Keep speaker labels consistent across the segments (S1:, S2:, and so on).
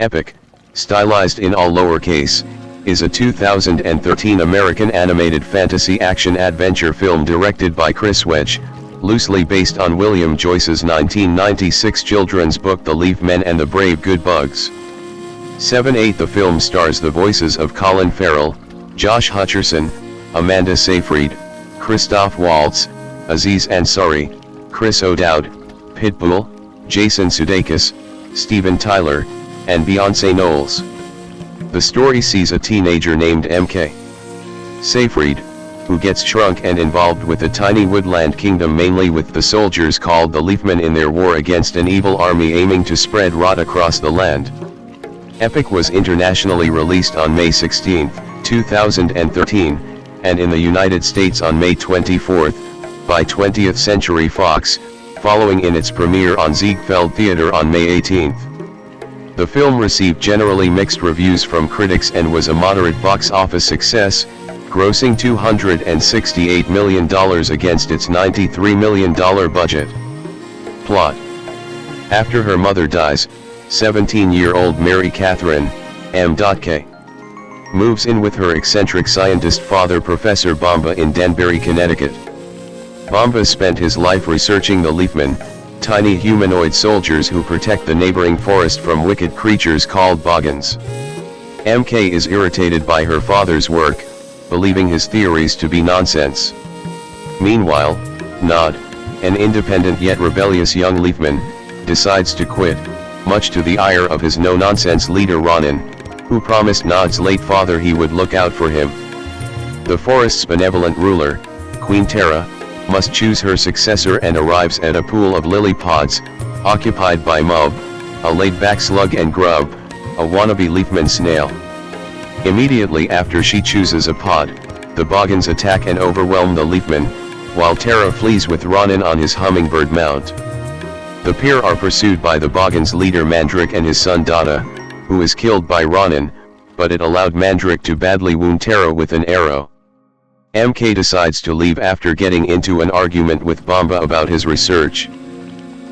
S1: Epic, stylized in all lowercase, is a 2013 American animated fantasy action-adventure film directed by Chris Wedge, loosely based on William Joyce's 1996 children's book The Leaf Men and the Brave Good Bugs. 7/8 The film stars the voices of Colin Farrell, Josh Hutcherson, Amanda Seyfried, Christoph Waltz, Aziz Ansari, Chris O'Dowd, Pitbull, Jason Sudeikis, Steven Tyler, and Beyoncé Knowles. The story sees a teenager named M.K. Seyfried, who gets shrunk and involved with a tiny woodland kingdom, mainly with the soldiers called the Leafmen, in their war against an evil army aiming to spread rot across the land. Epic was internationally released on May 16, 2013, and in the United States on May 24, by 20th Century Fox, following in its premiere on Ziegfeld Theatre on May 18. The film received generally mixed reviews from critics and was a moderate box office success, grossing $268 million against its $93 million budget. Plot: after her mother dies, 17-year-old Mary Catherine, M.K. moves in with her eccentric scientist father, Professor Bomba, in Danbury, Connecticut. Bomba spent his life researching the Leafmen, tiny humanoid soldiers who protect the neighboring forest from wicked creatures called boggans. M.K. is irritated by her father's work, believing his theories to be nonsense. Meanwhile, Nod, an independent yet rebellious young Leafman, decides to quit, much to the ire of his no-nonsense leader Ronan, who promised Nod's late father he would look out for him. The forest's benevolent ruler, Queen Tara, must choose her successor and arrives at a pool of lily pods, occupied by Mub, a laid-back slug, and Grub, a wannabe Leafman snail. Immediately after she chooses a pod, the boggans attack and overwhelm the Leafman, while Tara flees with Ronan on his hummingbird mount. The pair are pursued by the boggans leader Mandrick and his son Dada, who is killed by Ronan, but it allowed Mandrick to badly wound Tara with an arrow. M.K. decides to leave after getting into an argument with Bomba about his research.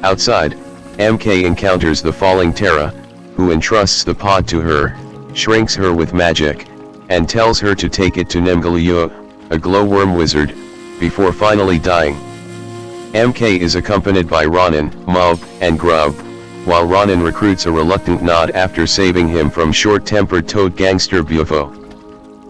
S1: Outside, M.K. encounters the falling Tara, who entrusts the pod to her, shrinks her with magic, and tells her to take it to Nemgaliu, a glowworm wizard, before finally dying. M.K. is accompanied by Ronan, Mub, and Grub, while Ronan recruits a reluctant Nod after saving him from short-tempered toad gangster Bufo.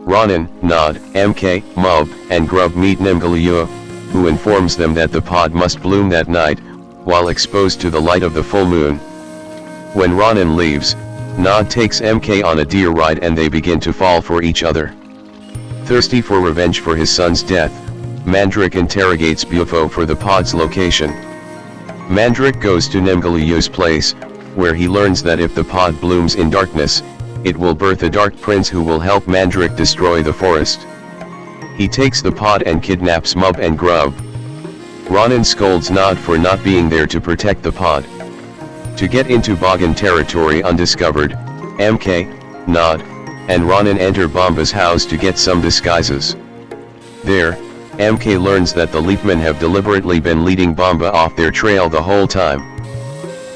S1: Ronan, Nod, M.K., Mub, and Grub meet Nemgaliu, who informs them that the pod must bloom that night, while exposed to the light of the full moon. When Ronan leaves, Nod takes M.K. on a deer ride and they begin to fall for each other. Thirsty for revenge for his son's death, Mandrick interrogates Bufo for the pod's location. Mandrick goes to Nemgaliu's place, where he learns that if the pod blooms in darkness, it will birth a dark prince who will help Mandrick destroy the forest. He takes the pod and kidnaps Mub and Grub. Ronan scolds Nod for not being there to protect the pod. To get into Boggan territory undiscovered, M.K., Nod, and Ronan enter Bomba's house to get some disguises. There, M.K. learns that the Leafmen have deliberately been leading Bomba off their trail the whole time.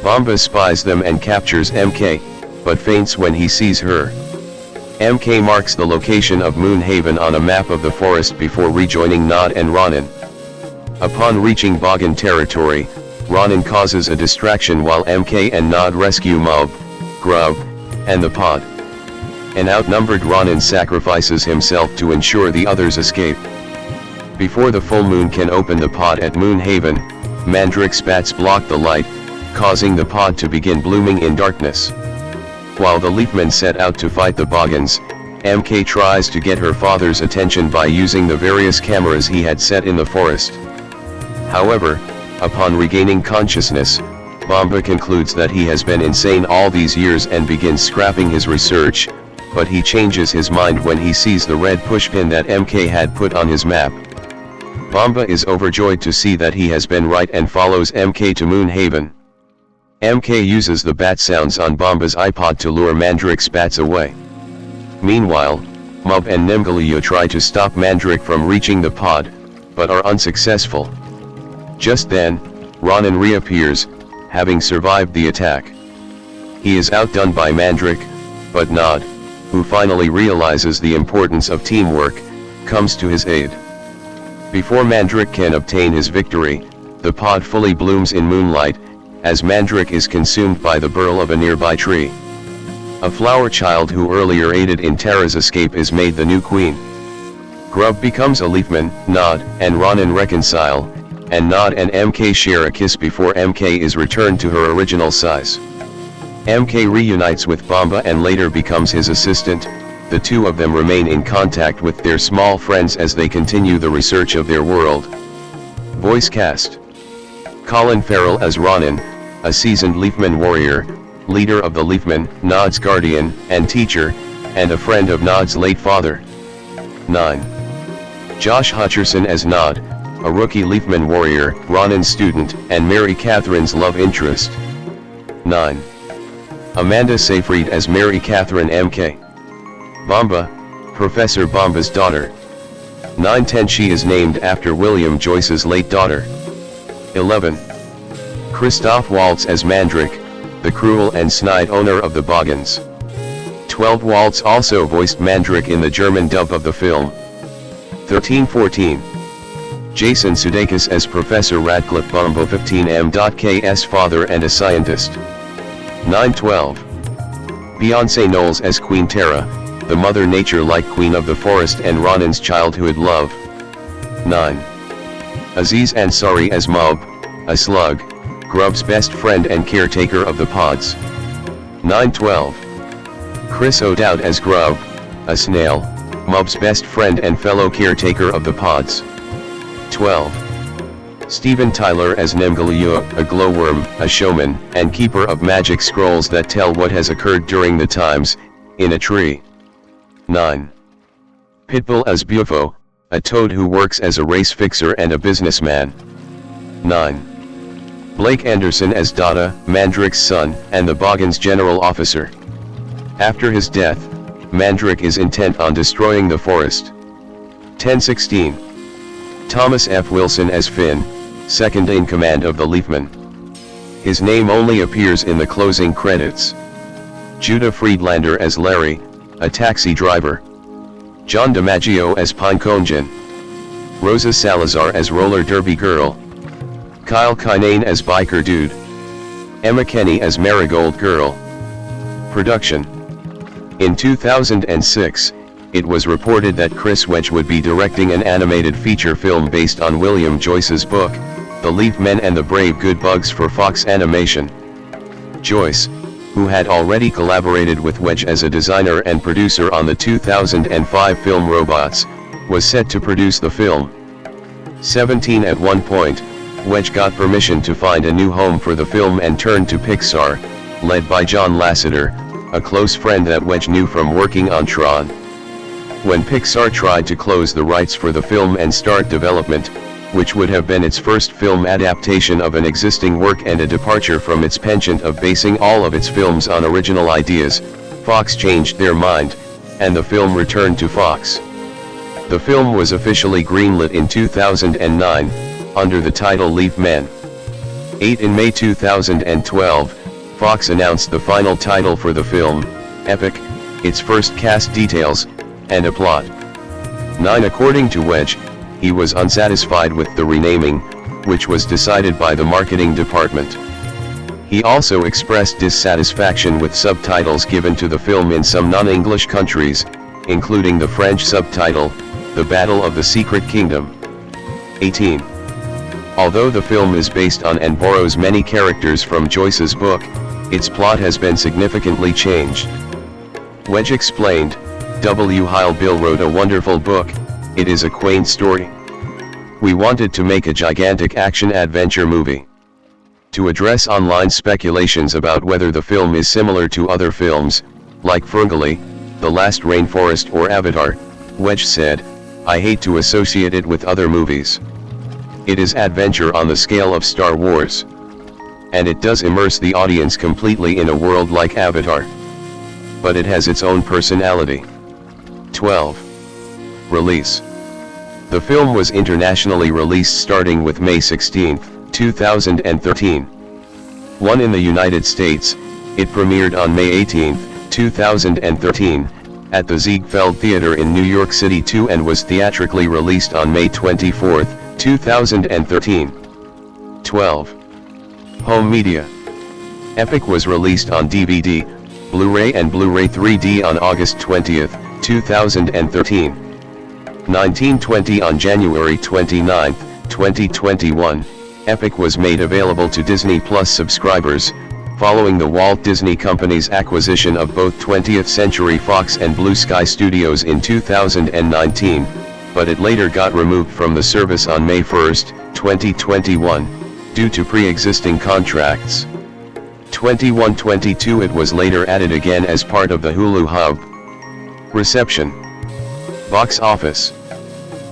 S1: Bomba spies them and captures M.K., but faints when he sees her. M.K. marks the location of Moonhaven on a map of the forest before rejoining Nod and Ronan. Upon reaching Boggan territory, Ronan causes a distraction while M.K. and Nod rescue Mub, Grub, and the pod. An outnumbered Ronan sacrifices himself to ensure the others escape. Before the full moon can open the pod at Moonhaven, Mandrick's bats block the light, causing the pod to begin blooming in darkness. While the Leafmen set out to fight the boggans, M.K. tries to get her father's attention by using the various cameras he had set in the forest. However, upon regaining consciousness, Bomba concludes that he has been insane all these years and begins scrapping his research, but he changes his mind when he sees the red pushpin that M.K. had put on his map. Bomba is overjoyed to see that he has been right and follows M.K. to Moonhaven. M.K. uses the bat sounds on Bomba's iPod to lure Mandrick's bats away. Meanwhile, Mub and Nemgaliu try to stop Mandrick from reaching the pod, but are unsuccessful. Just then, Ronan reappears, having survived the attack. He is outdone by Mandrake, but Nod, who finally realizes the importance of teamwork, comes to his aid. Before Mandrake can obtain his victory, the pod fully blooms in moonlight, as Mandrake is consumed by the burl of a nearby tree. A flower child who earlier aided in Tara's escape is made the new queen. Grub becomes a leafman, Nod and Ronan reconcile, and Nod and MK share a kiss before MK is returned to her original size. MK reunites with Bomba and later becomes his assistant. The two of them remain in contact with their small friends as they continue the research of their world. Voice cast: Colin Farrell as Ronan, a seasoned Leafman warrior, leader of the Leafman, Nod's guardian and teacher, and a friend of Nod's late father. 9. Josh Hutcherson as Nod, a rookie Leafman warrior, Ronan's student, and Mary Catherine's love interest. 9. Amanda Seyfried as Mary Catherine MK. Bomba, Professor Bomba's daughter. 9-10 She is named after William Joyce's late daughter. 11. Christoph Waltz as Mandrake, the cruel and snide owner of the Boggins. 12 Waltz also voiced Mandrake in the German dub of the film. 13-14. Jason Sudeikis as Professor Radcliffe Bomba 15M.K's father and a scientist. 9-12. Beyoncé Knowles as Queen Tara, the Mother Nature-like Queen of the Forest and Ronan's childhood love. 9. Aziz Ansari as Mob, a slug, Grub's best friend and caretaker of the pods. 9-12. Chris O'Dowd as Grub, a snail, Mob's best friend and fellow caretaker of the pods. 12. Steven Tyler as Nemgalia, a glowworm, a showman, and keeper of magic scrolls that tell what has occurred during the times, in a tree. 9. Pitbull as Bufo, a toad who works as a race fixer and a businessman. 9. Blake Anderson as Dada, Mandrake's son, and the Boggins general officer. After his death, Mandrake is intent on destroying the forest. 10-16. Thomas F. Wilson as Finn, second in command of the Leafman. His name only appears in the closing credits. Judah Friedlander as Larry, a taxi driver. John DiMaggio as Pinconjin. Rosa Salazar as Roller Derby Girl. Kyle Kinane as Biker Dude. Emma Kenny as Marigold Girl. Production. In 2006, it was reported that Chris Wedge would be directing an animated feature film based on William Joyce's book, The Leaf Men and the Brave Good Bugs for Fox Animation. Joyce, who had already collaborated with Wedge as a designer and producer on the 2005 film Robots, was set to produce the film. 17 At one point, Wedge got permission to find a new home for the film and turned to Pixar, led by John Lasseter, a close friend that Wedge knew from working on Tron. When Pixar tried to close the rights for the film and start development, which would have been its first film adaptation of an existing work and a departure from its penchant of basing all of its films on original ideas, Fox changed their mind, and the film returned to Fox. The film was officially greenlit in 2009, under the title Leaf Men. 8 In May 2012, Fox announced the final title for the film, Epic, its first cast details, and a plot. 9 According to Wedge, he was unsatisfied with the renaming, which was decided by the marketing department. He also expressed dissatisfaction with subtitles given to the film in some non-English countries, including the French subtitle, The Battle of the Secret Kingdom. 18. Although the film is based on and borrows many characters from Joyce's book, its plot has been significantly changed. Wedge explained, W. Heil Bill wrote a wonderful book, it is a quaint story. We wanted to make a gigantic action-adventure movie. To address online speculations about whether the film is similar to other films, like Ferngully, The Last Rainforest or Avatar, Wedge said, I hate to associate it with other movies. It is adventure on the scale of Star Wars. And it does immerse the audience completely in a world like Avatar. But it has its own personality. 12. Release. The film was internationally released starting with May 16, 2013. 1 In the United States, It premiered on May 18, 2013, at the Ziegfeld Theater in New York City 2 and was theatrically released on May 24, 2013. 12. Home media. Epic was released on DVD, Blu-ray and Blu-ray 3D on August 20, 2013. 1920 On January 29, 2021, Epic was made available to Disney Plus subscribers, following the Walt Disney Company's acquisition of both 20th Century Fox and Blue Sky Studios in 2019, but it later got removed from the service on May 1, 2021, due to pre-existing contracts. 21-22 It was later added again as part of the Hulu hub. Reception. Box office.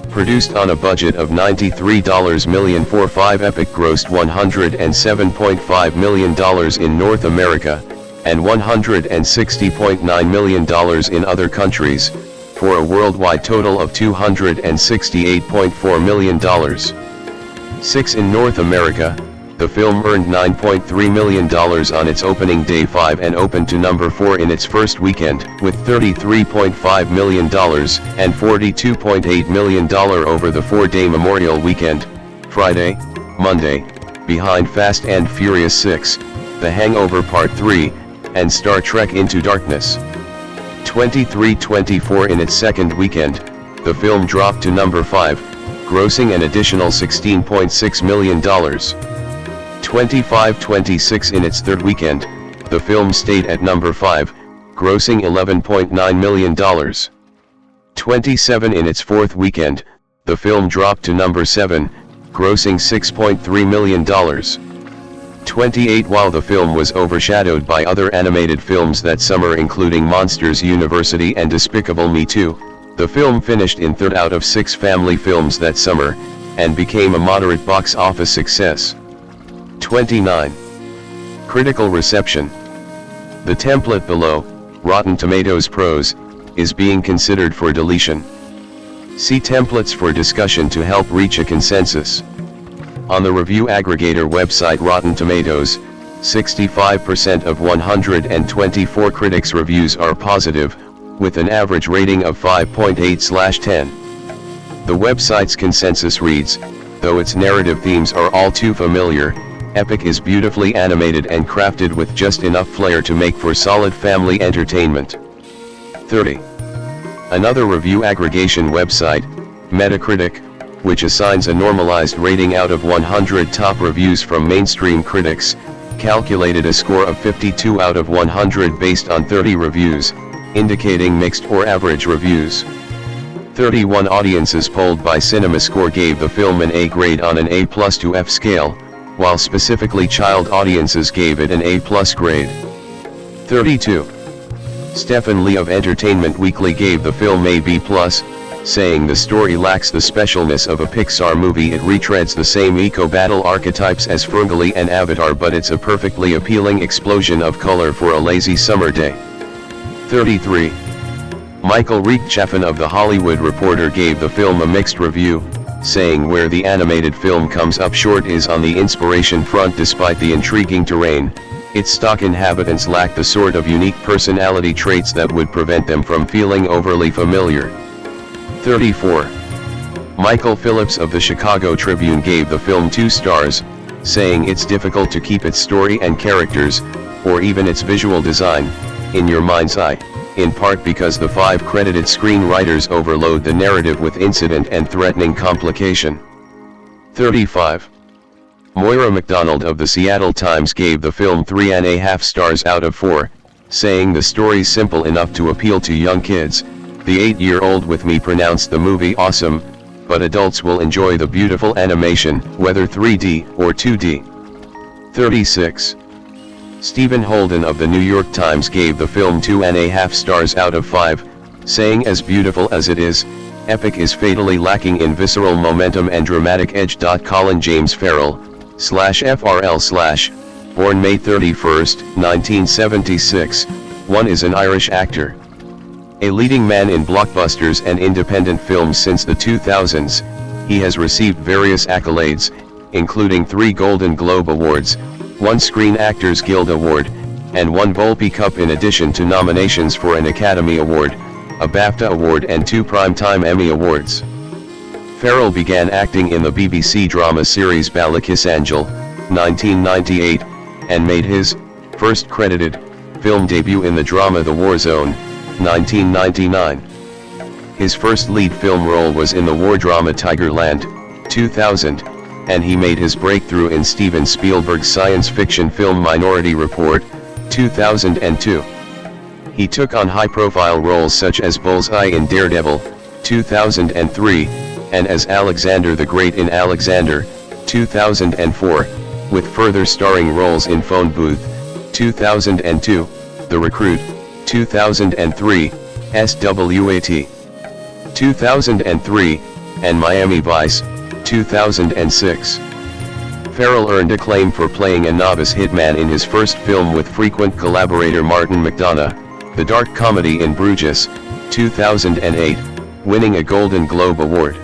S1: Produced on a budget of $93 million for 5, Epic grossed $107.5 million in North America, and $160.9 million in other countries, for a worldwide total of $268.4 million. 6 In North America, the film earned $9.3 million on its opening day 5 and opened to number 4 in its first weekend, with $33.5 million and $42.8 million over the 4-day Memorial Weekend, Friday, Monday, behind Fast and Furious 6, The Hangover Part 3, and Star Trek Into Darkness. 23-24 In its second weekend, the film dropped to number 5, grossing an additional $16.6 million. 25-26 In its third weekend, the film stayed at number 5, grossing $11.9 million. 27 In its fourth weekend, the film dropped to number 7, grossing $6.3 million. 28 While the film was overshadowed by other animated films that summer including Monsters University and Despicable Me 2, the film finished in third out of 6 family films that summer, and became a moderate box office success. 29. Critical reception. The template below, Rotten Tomatoes Pros, is being considered for deletion. See templates for discussion to help reach a consensus. On the review aggregator website Rotten Tomatoes, 65% of 124 critics' reviews are positive, with an average rating of 5.8/10. The website's consensus reads, though its narrative themes are all too familiar, Epic is beautifully animated and crafted with just enough flair to make for solid family entertainment. 30. Another review aggregation website, Metacritic, which assigns a normalized rating out of 100 top reviews from mainstream critics, calculated a score of 52 out of 100 based on 30 reviews, indicating mixed or average reviews. 31 audiences polled by CinemaScore gave the film an A grade on an A+ to F scale, while specifically child audiences gave it an A+ grade. 32. Stephen Lee of Entertainment Weekly gave the film a B+, saying the story lacks the specialness of a Pixar movie. It retreads the same eco-battle archetypes as Ferngully and Avatar, but it's a perfectly appealing explosion of color for a lazy summer day. 33. Michael Reichchaffen of The Hollywood Reporter gave the film a mixed review, saying where the animated film comes up short is on the inspiration front. Despite the intriguing terrain, its stock inhabitants lack the sort of unique personality traits that would prevent them from feeling overly familiar. 34. Michael Phillips of the Chicago Tribune gave the film 2 stars, saying it's difficult to keep its story and characters, or even its visual design, in your mind's eye, in part because the 5 credited screenwriters overload the narrative with incident and threatening complication. 35. Moira MacDonald of the Seattle Times gave the film 3.5 stars out of 4, saying the story's simple enough to appeal to young kids. The 8-year-old with me pronounced the movie awesome, but adults will enjoy the beautiful animation, whether 3D or 2D. 36. Stephen Holden of the New York Times gave the film 2.5 stars out of 5, saying as beautiful as it is, Epic is fatally lacking in visceral momentum and dramatic edge. Colin James Farrell, /FRL/, born May 31, 1976, is an Irish actor. A leading man in blockbusters and independent films since the 2000s, he has received various accolades, including 3 Golden Globe Awards, 1 Screen Actors Guild Award, and won Volpe Cup in addition to nominations for an Academy Award, a BAFTA Award and 2 Primetime Emmy Awards. Farrell began acting in the BBC drama series Ballycasangel, 1998, and made his first credited film debut in the drama The War Zone, 1999. His first lead film role was in the war drama Tigerland, 2000, and he made his breakthrough in Steven Spielberg's science fiction film Minority Report, 2002. He took on high-profile roles such as Bullseye in Daredevil, 2003, and as Alexander the Great in Alexander, 2004, with further starring roles in Phone Booth, 2002, The Recruit, 2003, SWAT, 2003, and Miami Vice, 2006. Farrell earned acclaim for playing a novice hitman in his first film with frequent collaborator Martin McDonagh, the dark comedy In Bruges, 2008, winning a Golden Globe Award.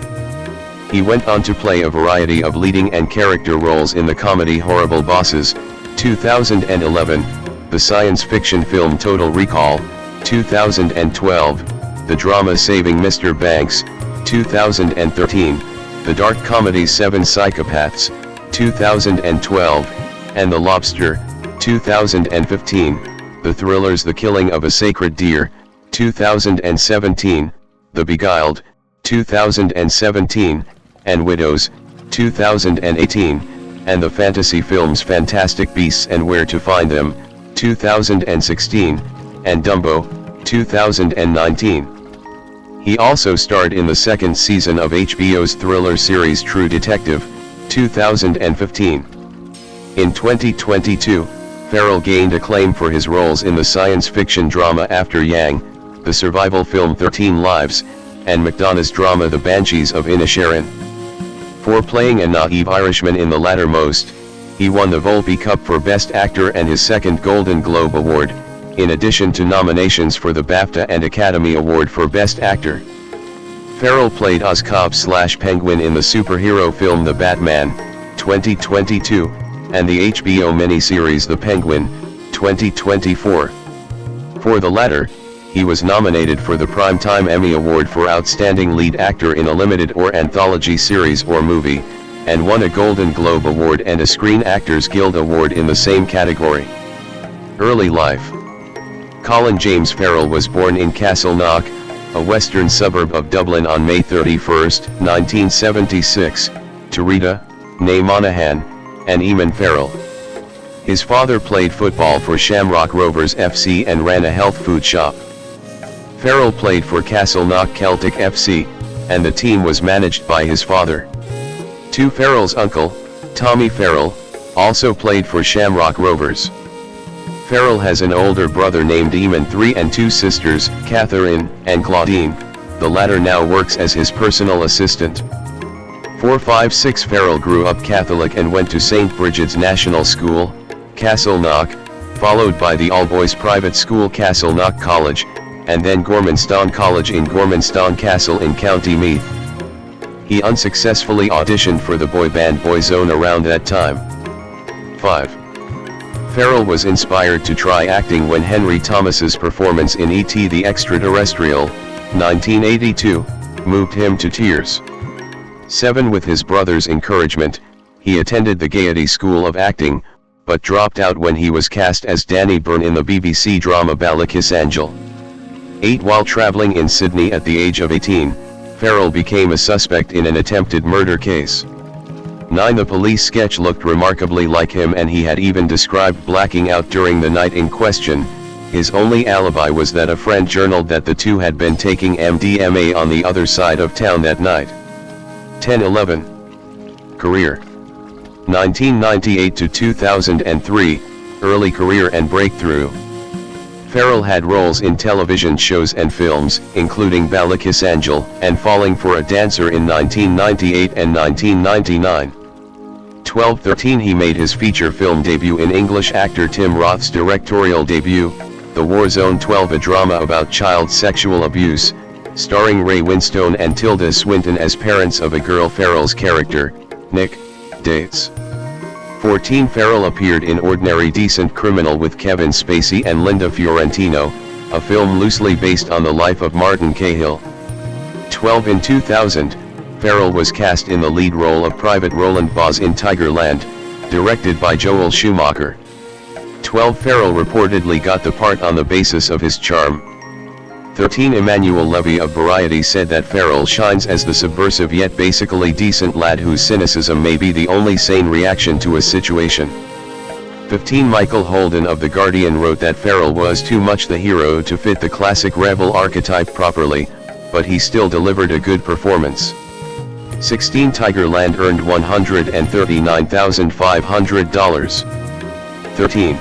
S1: He went on to play a variety of leading and character roles in the comedy Horrible Bosses, 2011, the science fiction film Total Recall, 2012, the drama Saving Mr. Banks, 2013, the dark comedy Seven Psychopaths, 2012, and The Lobster, 2015, the thrillers The Killing of a Sacred Deer, 2017, The Beguiled, 2017, and Widows, 2018, and the fantasy films Fantastic Beasts and Where to Find Them, 2016, and Dumbo, 2019. He also starred in the second season of HBO's thriller series True Detective, 2015. In 2022, Farrell gained acclaim for his roles in the science fiction drama After Yang, the survival film 13 Lives, and McDonagh's drama The Banshees of Inisherin. For playing a naive Irishman in the lattermost, he won the Volpe Cup for Best Actor and his second Golden Globe Award, in addition to nominations for the BAFTA and Academy Award for Best Actor. Farrell played Oz Cobb/Penguin in the superhero film The Batman, 2022, and the HBO miniseries The Penguin, 2024. For the latter, he was nominated for the Primetime Emmy Award for Outstanding Lead Actor in a Limited or Anthology Series or Movie, and won a Golden Globe Award and a Screen Actors Guild Award in the same category. Early life. Colin James Farrell was born in Castleknock, a western suburb of Dublin on May 31, 1976, to Rita, née Monaghan, and Eamon Farrell. His father played football for Shamrock Rovers FC and ran a health food shop. Farrell played for Castleknock Celtic FC, and the team was managed by his father. Farrell's uncle, Tommy Farrell, also played for Shamrock Rovers. Farrell has an older brother named Eamon III and 2 sisters, Catherine and Claudine, the latter now works as his personal assistant. 456 Farrell grew up Catholic and went to St. Brigid's National School, Castleknock, followed by the all-boys private school Castleknock College, and then Gormanston College in Gormanston Castle in County Meath. He unsuccessfully auditioned for the boy band Boyzone around that time. 5. Farrell was inspired to try acting when Henry Thomas's performance in E.T. the Extraterrestrial, 1982, moved him to tears. 7. With his brother's encouragement, he attended the Gaiety School of Acting, but dropped out when he was cast as Danny Byrne in the BBC drama Ballycasangel. 8. While travelling in Sydney at the age of 18, Farrell became a suspect in an attempted murder case. 9. The police sketch looked remarkably like him and he had even described blacking out during the night in question. His only alibi was that a friend journaled that the two had been taking MDMA on the other side of town that night. 10-11. Career. 1998 to 2003, early career and breakthrough. Farrell had roles in television shows and films, including Ballycasangel and Falling for a Dancer in 1998 and 1999. 12-13 He made his feature film debut in English actor Tim Roth's directorial debut, The War Zone 12, a drama about child sexual abuse, starring Ray Winstone and Tilda Swinton as parents of a girl. Farrell's character, Nick, dates 14 Farrell appeared in Ordinary Decent Criminal with Kevin Spacey and Linda Fiorentino, a film loosely based on the life of Martin Cahill. 12 In 2000, Farrell was cast in the lead role of Private Roland Boz in Tigerland, directed by Joel Schumacher. 12 Farrell reportedly got the part on the basis of his charm. 13 Emmanuel Levy of Variety said that Farrell shines as the subversive yet basically decent lad whose cynicism may be the only sane reaction to a situation. 15 Michael Holden of The Guardian wrote that Farrell was too much the hero to fit the classic rebel archetype properly, but he still delivered a good performance. 16 Tigerland earned $139,500. 13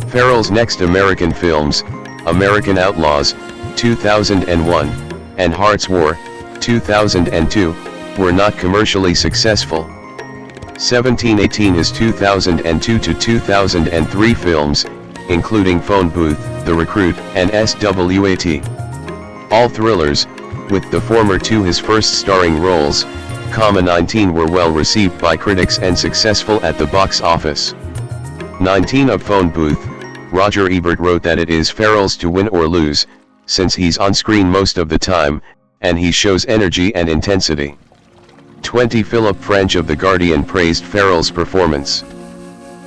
S1: Farrell's next American films, American Outlaws, 2001, and Heart's War, 2002, were not commercially successful. 1718 His 2002 to 2003 films, including Phone Booth, The Recruit, and SWAT. All thrillers, with the former two his first starring roles, 19 were well received by critics and successful at the box office. 19 Of Phone Booth, Roger Ebert wrote that it is Farrell's to win or lose, since he's on screen most of the time, and he shows energy and intensity. 20 Philip French of The Guardian praised Farrell's performance.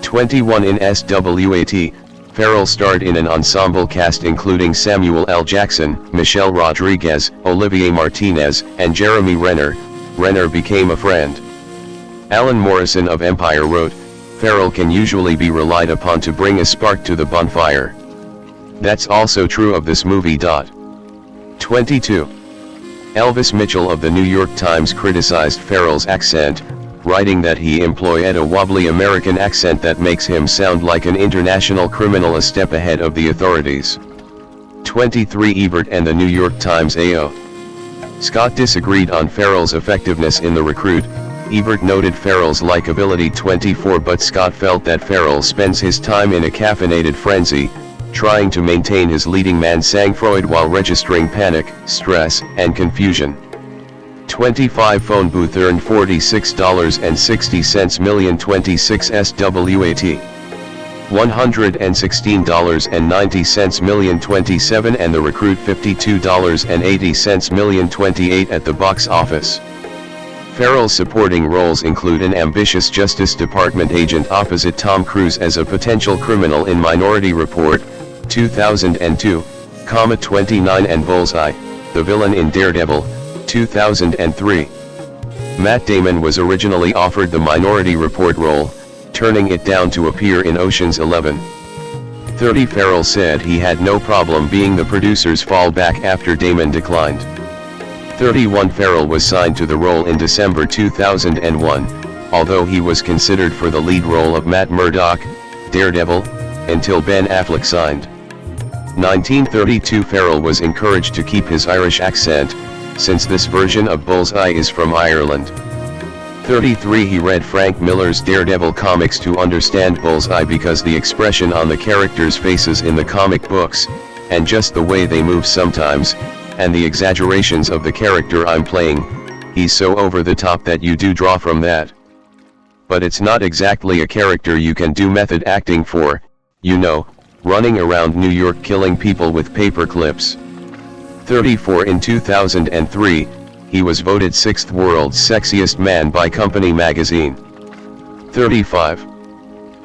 S1: 21 In SWAT, Farrell starred in an ensemble cast including Samuel L. Jackson, Michelle Rodriguez, Olivier Martinez, and Jeremy Renner. Renner became a friend. Alan Morrison of Empire wrote, Farrell can usually be relied upon to bring a spark to the bonfire. That's also true of this movie. 22. Elvis Mitchell of the New York Times criticized Farrell's accent, writing that he employed a wobbly American accent that makes him sound like an international criminal a step ahead of the authorities. 23. Ebert and the New York Times A.O. Scott disagreed on Farrell's effectiveness in The Recruit. Ebert noted Farrell's likability. 24. But Scott felt that Farrell spends his time in a caffeinated frenzy, trying to maintain his leading man sang-froid while registering panic, stress, and confusion. 25. Phone Booth earned $46.60 million. 26. SWAT $116.90 million. 27. And The Recruit $52.80 million. 28. At the box office, Farrell's supporting roles include an ambitious Justice Department agent opposite Tom Cruise as a potential criminal in Minority Report, 2002, 29, and Bullseye, the villain in Daredevil, 2003. Matt Damon was originally offered the Minority Report role, turning it down to appear in Ocean's 11. 30. Farrell said he had no problem being the producer's fallback after Damon declined. 31. Farrell was signed to the role in December 2001, although he was considered for the lead role of Matt Murdock, Daredevil, until Ben Affleck signed. 1932. Farrell was encouraged to keep his Irish accent, since this version of Bullseye is from Ireland. 33. He read Frank Miller's Daredevil comics to understand Bullseye because the expression on the characters' faces in the comic books, and just the way they move sometimes, and the exaggerations of the character I'm playing, he's so over the top that you do draw from that. But it's not exactly a character you can do method acting for, you know, running around New York killing people with paper clips. 34. In 2003, he was voted 6th world's sexiest man by Company magazine. 35.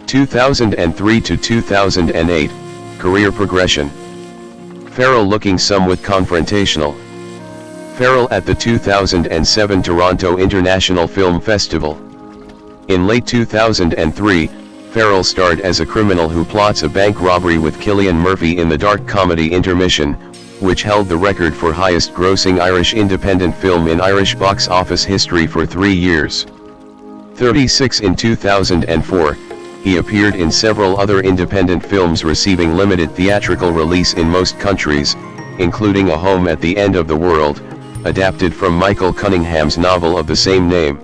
S1: 2003 to 2008, career progression. Farrell looking somewhat confrontational. Farrell at the 2007 Toronto International Film Festival. In late 2003, Farrell starred as a criminal who plots a bank robbery with Cillian Murphy in the dark comedy Intermission, which held the record for highest-grossing Irish independent film in Irish box office history for 3 years. 36. In 2004, he appeared in several other independent films receiving limited theatrical release in most countries, including A Home at the End of the World, adapted from Michael Cunningham's novel of the same name.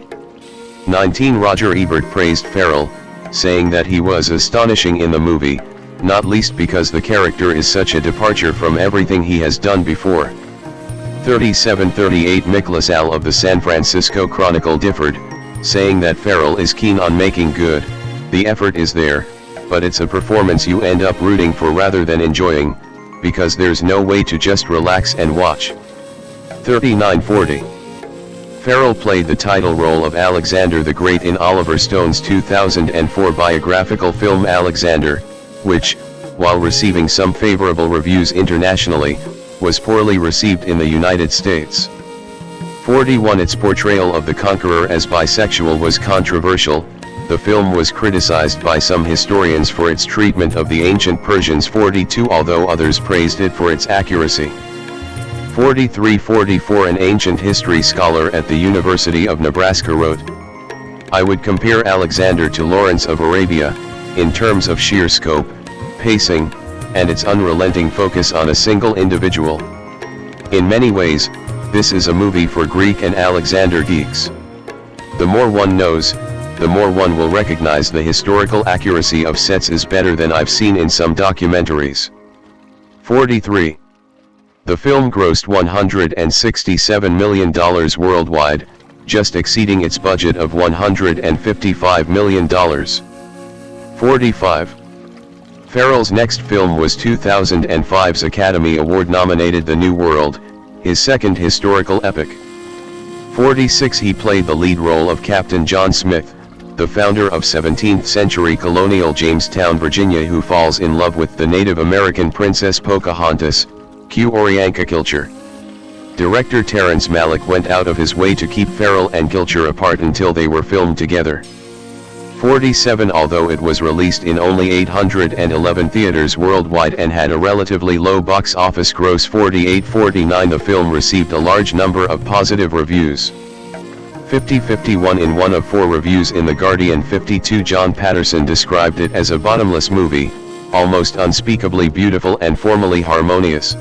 S1: 19. Roger Ebert praised Farrell, saying that he was astonishing in the movie, not least because the character is such a departure from everything he has done before. 37. 38. Mick LaSalle of the San Francisco Chronicle differed, saying that Farrell is keen on making good, The effort is there, but it's a performance you end up rooting for rather than enjoying, because there's no way to just relax and watch. 3940. Farrell played the title role of Alexander the Great in Oliver Stone's 2004 biographical film Alexander, which, while receiving some favorable reviews internationally, was poorly received in the United States. 41. Its portrayal of the conqueror as bisexual was controversial. The film was criticized by some historians for its treatment of the ancient Persians. 42. Although others praised it for its accuracy. 43-44. An ancient history scholar at the University of Nebraska wrote, "I would compare Alexander to Lawrence of Arabia, in terms of sheer scope, pacing, and its unrelenting focus on a single individual. In many ways, this is a movie for Greek and Alexander geeks. The more one knows, the more one will recognize the historical accuracy of sets is better than I've seen in some documentaries." 43. The film grossed $167 million worldwide, just exceeding its budget of $155 million. 45. Farrell's next film was 2005's Academy Award-nominated The New World, his second historical epic. 46. He played the lead role of Captain John Smith, the founder of 17th-century colonial Jamestown, Virginia, who falls in love with the Native American Princess Pocahontas, Orianka Kilcher. Director Terrence Malick went out of his way to keep Farrell and Kilcher apart until they were filmed together. 47. Although it was released in only 811 theaters worldwide and had a relatively low box office gross 48-49, the film received a large number of positive reviews. 50-51. In one of 4 reviews in The Guardian. 52. John Patterson described it as a bottomless movie, almost unspeakably beautiful and formally harmonious.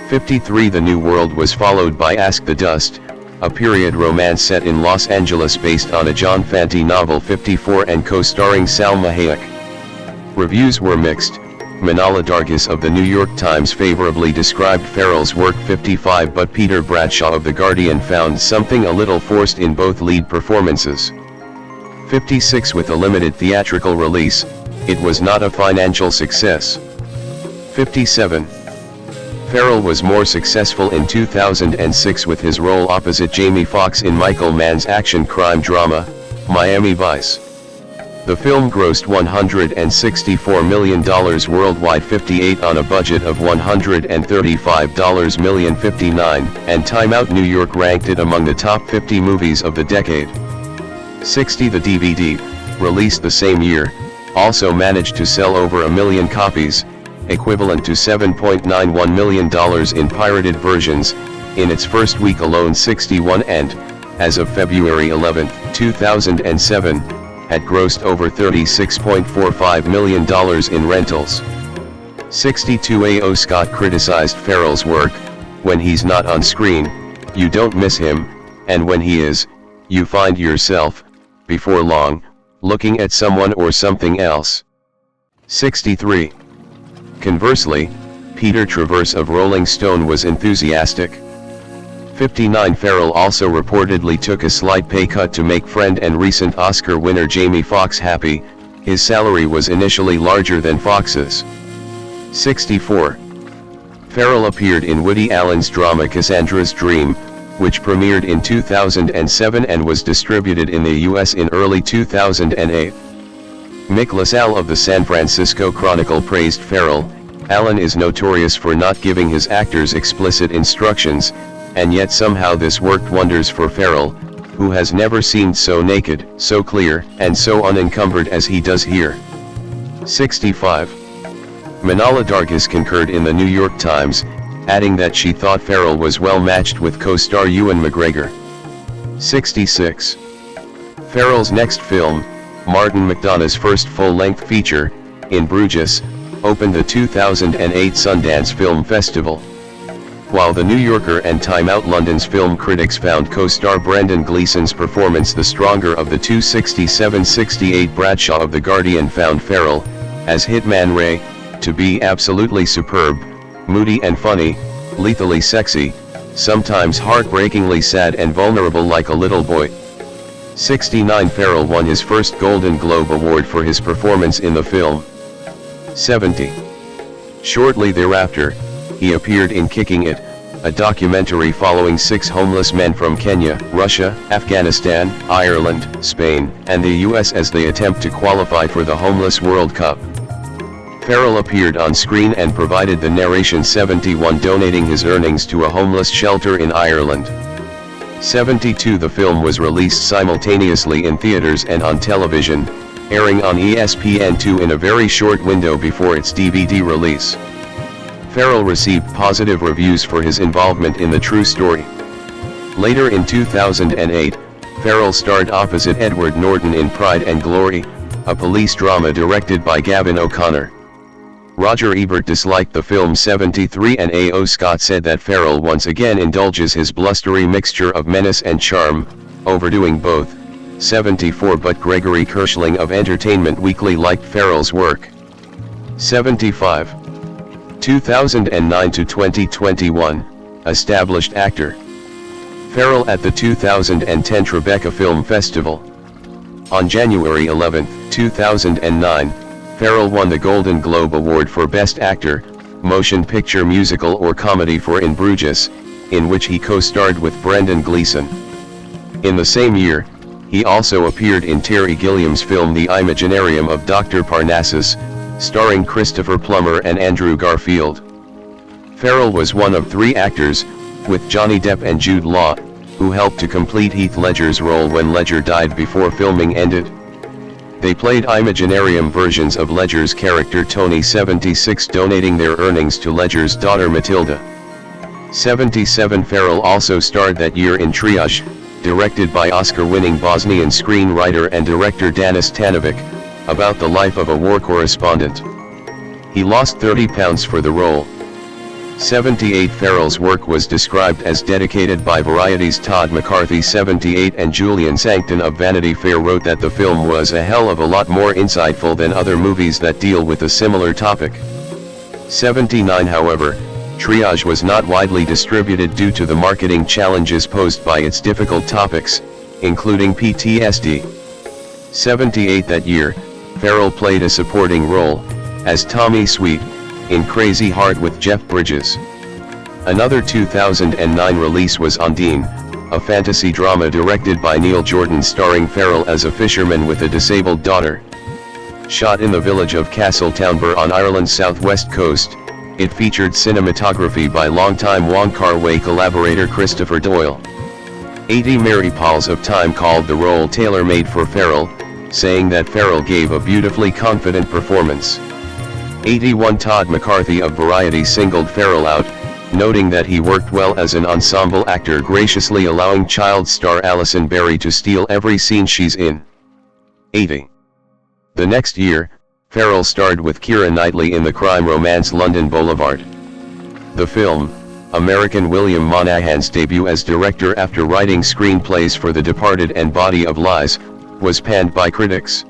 S1: 53. The New World was followed by Ask the Dust, a period romance set in Los Angeles based on a John Fante novel. 54. And co-starring Salma Hayek. Reviews were mixed. Manala Dargis of the New York Times favorably described Farrell's work. 55. But Peter Bradshaw of The Guardian found something a little forced in both lead performances. 56. With a limited theatrical release, it was not a financial success. 57. Farrell was more successful in 2006 with his role opposite Jamie Foxx in Michael Mann's action crime drama, Miami Vice. The film grossed $164 million worldwide. 58. On a budget of $135 million. 59. And Time Out New York ranked it among the top 50 movies of the decade. 60. The DVD, released the same year, also managed to sell over 1 million copies, equivalent to $7.91 million in pirated versions, in its first week alone. 61. And, as of February 11, 2007, had grossed over $36.45 million in rentals. 62. A.O. Scott criticized Farrell's work, "When he's not on screen, you don't miss him, and when he is, you find yourself, before long, looking at someone or something else." 63. Conversely, Peter Travers of Rolling Stone was enthusiastic. 59. Farrell also reportedly took a slight pay cut to make friend and recent Oscar winner Jamie Foxx happy. His salary was initially larger than Foxx's. 64. Farrell appeared in Woody Allen's drama Cassandra's Dream, which premiered in 2007 and was distributed in the US in early 2008. Mick LaSalle of the San Francisco Chronicle praised Farrell. "Allen is notorious for not giving his actors explicit instructions, and yet somehow this worked wonders for Farrell, who has never seemed so naked, so clear, and so unencumbered as he does here." 65. Manala Dargis concurred in the New York Times, adding that she thought Farrell was well matched with co-star Ewan McGregor. 66. Farrell's next film, Martin McDonagh's first full-length feature, In Bruges, opened the 2008 Sundance Film Festival. While The New Yorker and Time Out London's film critics found co-star Brendan Gleeson's performance the stronger of the two. 67-68 Bradshaw of The Guardian found Farrell, as Hitman Ray, to be absolutely superb, moody and funny, lethally sexy, sometimes heartbreakingly sad and vulnerable like a little boy. 69 Farrell won his first Golden Globe Award for his performance in the film. 70. Shortly thereafter, he appeared in Kicking It, a documentary following 6 homeless men from Kenya, Russia, Afghanistan, Ireland, Spain, and the US as they attempt to qualify for the Homeless World Cup. Farrell appeared on screen and provided the narration. 71 Donating his earnings to a homeless shelter in Ireland. 72 The film was released simultaneously in theaters and on television, airing on ESPN2 in a very short window before its DVD release. Farrell received positive reviews for his involvement in the true story. Later in 2008, Farrell starred opposite Edward Norton in Pride and Glory, a police drama directed by Gavin O'Connor. Roger Ebert disliked the film. 73 and A.O. Scott said that Farrell once again indulges his blustery mixture of menace and charm, overdoing both. 74 But Gregory Kirschling of Entertainment Weekly liked Farrell's work. 75. 2009 to 2021, established actor. Farrell at the 2010 Tribeca Film Festival. On January 11, 2009, Farrell won the Golden Globe Award for Best Actor, Motion Picture Musical or Comedy for In Bruges, in which he co-starred with Brendan Gleeson. In the same year, he also appeared in Terry Gilliam's film The Imaginarium of Dr. Parnassus, starring Christopher Plummer and Andrew Garfield. Farrell was one of 3 actors, with Johnny Depp and Jude Law, who helped to complete Heath Ledger's role when Ledger died before filming ended. They played Imaginarium versions of Ledger's character Tony. 76 Donating their earnings to Ledger's daughter Matilda. 77 Farrell also starred that year in Triage, directed by Oscar-winning Bosnian screenwriter and director Danis Tanovic, about the life of a war correspondent. He lost 30 pounds for the role. 78 Farrell's work was described as dedicated by Variety's Todd McCarthy. 78 and Julian Sancton of Vanity Fair wrote that the film was a hell of a lot more insightful than other movies that deal with a similar topic. 79 However, Triage was not widely distributed due to the marketing challenges posed by its difficult topics, including PTSD. 78 That year, Farrell played a supporting role, as Tommy Sweet, in Crazy Heart with Jeff Bridges. Another 2009 release was Undine, a fantasy drama directed by Neil Jordan starring Farrell as a fisherman with a disabled daughter. Shot in the village of Castletownbere on Ireland's southwest coast, it featured cinematography by longtime Wong Kar-wai collaborator Christopher Doyle. 80 Mary Pauls of Time called the role tailor-made for Farrell, saying that Farrell gave a beautifully confident performance. 81 Todd McCarthy of Variety singled Farrell out, noting that he worked well as an ensemble actor, graciously allowing child star Alison Berry to steal every scene she's in. 80. The next year, Farrell starred with Keira Knightley in the crime romance London Boulevard. The film, American William Monahan's debut as director after writing screenplays for The Departed and Body of Lies, was panned by critics.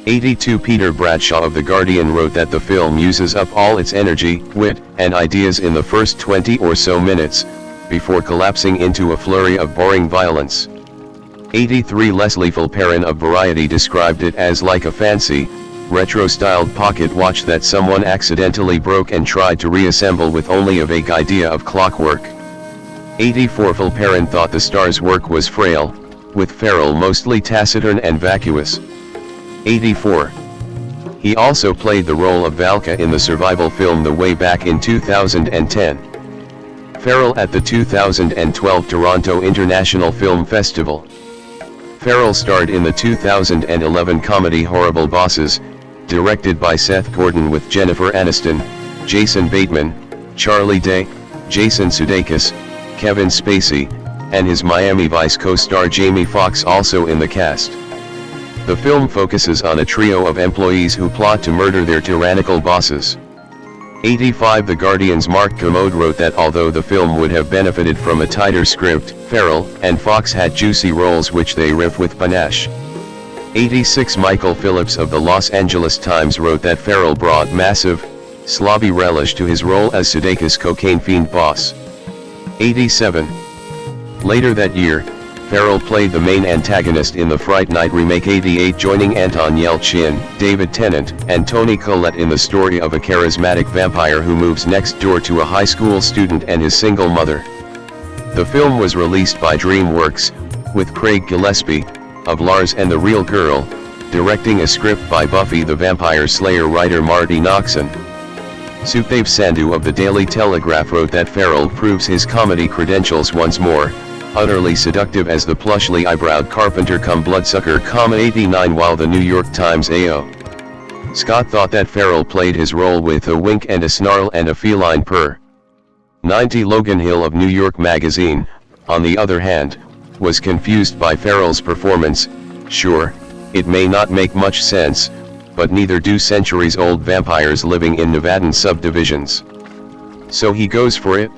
S1: 82 Peter Bradshaw of The Guardian wrote that the film uses up all its energy, wit, and ideas in the first 20 or so minutes, before collapsing into a flurry of boring violence. 83 Leslie Fulperin of Variety described it as like a fancy, retro-styled pocket watch that someone accidentally broke and tried to reassemble with only a vague idea of clockwork. 84 Fulperin thought the star's work was frail, with Farrell mostly taciturn and vacuous. 84. He also played the role of Valka in the survival film The Way Back in 2010. Farrell at the 2012 Toronto International Film Festival. Farrell starred in the 2011 comedy Horrible Bosses, directed by Seth Gordon with Jennifer Aniston, Jason Bateman, Charlie Day, Jason Sudeikis, Kevin Spacey, and his Miami Vice co-star Jamie Foxx also in the cast. The film focuses on a trio of employees who plot to murder their tyrannical bosses. 85 The Guardian's Mark Kermode wrote that although the film would have benefited from a tighter script, Farrell and Fox had juicy roles which they riff with panache. 86 Michael Phillips of the Los Angeles Times wrote that Farrell brought massive, slobby relish to his role as Sudeikis' cocaine fiend boss. 87. Later that year, Farrell played the main antagonist in the Fright Night remake '88, joining Anton Yelchin, David Tennant, and Toni Collette in the story of a charismatic vampire who moves next door to a high school student and his single mother. The film was released by DreamWorks, with Craig Gillespie, of Lars and the Real Girl, directing a script by Buffy the Vampire Slayer writer Marty Noxon. Sukhdev Sandhu of the Daily Telegraph wrote that Farrell proves his comedy credentials once more, utterly seductive as the plushly eyebrowed carpenter come bloodsucker, '89, while the New York Times A.O. Scott thought that Farrell played his role with a wink and a snarl and a feline purr. 90 Logan Hill of New York Magazine, on the other hand, was confused by Farrell's performance. Sure, it may not make much sense, but neither do centuries-old vampires living in Nevadan subdivisions. So he goes for it.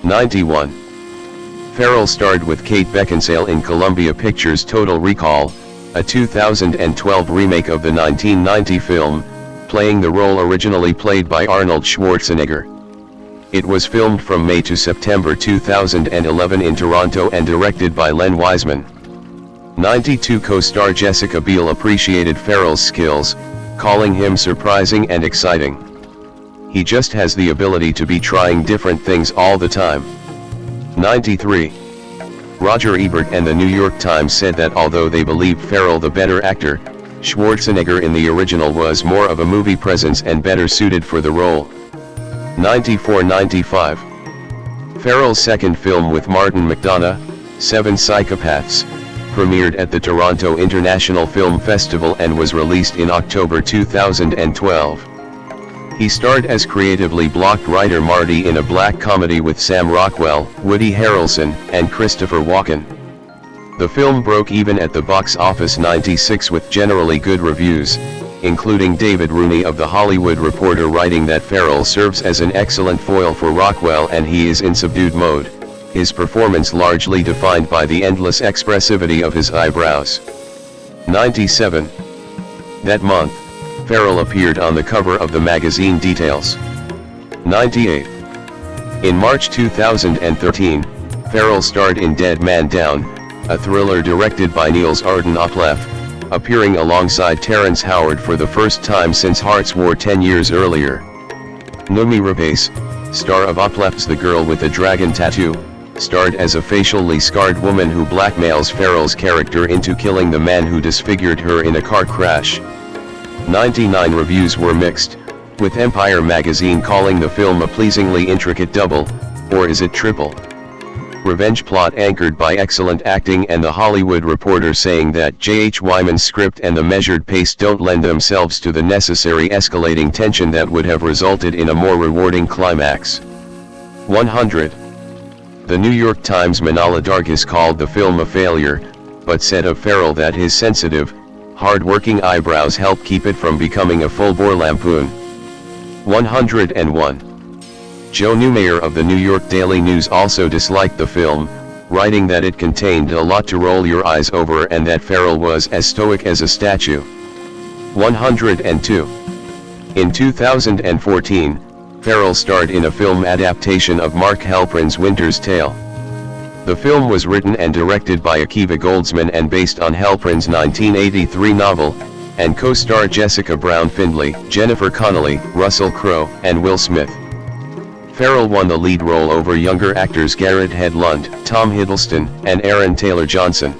S1: 91. Farrell starred with Kate Beckinsale in Columbia Pictures' Total Recall, a 2012 remake of the 1990 film, playing the role originally played by Arnold Schwarzenegger. It was filmed from May to September 2011 in Toronto and directed by Len Wiseman. 92 co-star Jessica Biel appreciated Farrell's skills, calling him surprising and exciting. He just has the ability to be trying different things all the time. 93. Roger Ebert and the New York Times said that although they believed Farrell the better actor, Schwarzenegger in the original was more of a movie presence and better suited for the role. 94-95. Farrell's second film with Martin McDonagh, Seven Psychopaths, premiered at the Toronto International Film Festival and was released in October 2012. He starred as creatively blocked writer Marty in a black comedy with Sam Rockwell, Woody Harrelson, and Christopher Walken. The film broke even at the box office '96 with generally good reviews, including David Rooney of The Hollywood Reporter writing that Farrell serves as an excellent foil for Rockwell and he is in subdued mode, his performance largely defined by the endless expressivity of his eyebrows. 97. That month, Farrell appeared on the cover of the magazine Details. 98. In March 2013, Farrell starred in Dead Man Down, a thriller directed by Niels Arden Opleff, appearing alongside Terrence Howard for the first time since Hearts War 10 years earlier. Noomi Rapace, star of Opleff's The Girl with the Dragon Tattoo, starred as a facially scarred woman who blackmails Farrell's character into killing the man who disfigured her in a car crash. 99 reviews were mixed, with Empire magazine calling the film a pleasingly intricate double, or is it triple? Revenge plot anchored by excellent acting, and The Hollywood Reporter saying that J.H. Wyman's script and the measured pace don't lend themselves to the necessary escalating tension that would have resulted in a more rewarding climax. 100. The New York Times Manala Dargis called the film a failure, but said of Farrell that his sensitive, hard-working eyebrows help keep it from becoming a full-bore lampoon. 101. Joe Newmayer of the New York Daily News also disliked the film, writing that it contained a lot to roll your eyes over and that Farrell was as stoic as a statue. 102. In 2014, Farrell starred in a film adaptation of Mark Halperin's Winter's Tale. The film was written and directed by Akiva Goldsman and based on Halperin's 1983 novel, and co-star Jessica Brown Findlay, Jennifer Connelly, Russell Crowe, and Will Smith. Farrell won the lead role over younger actors Garrett Hedlund, Tom Hiddleston, and Aaron Taylor Johnson.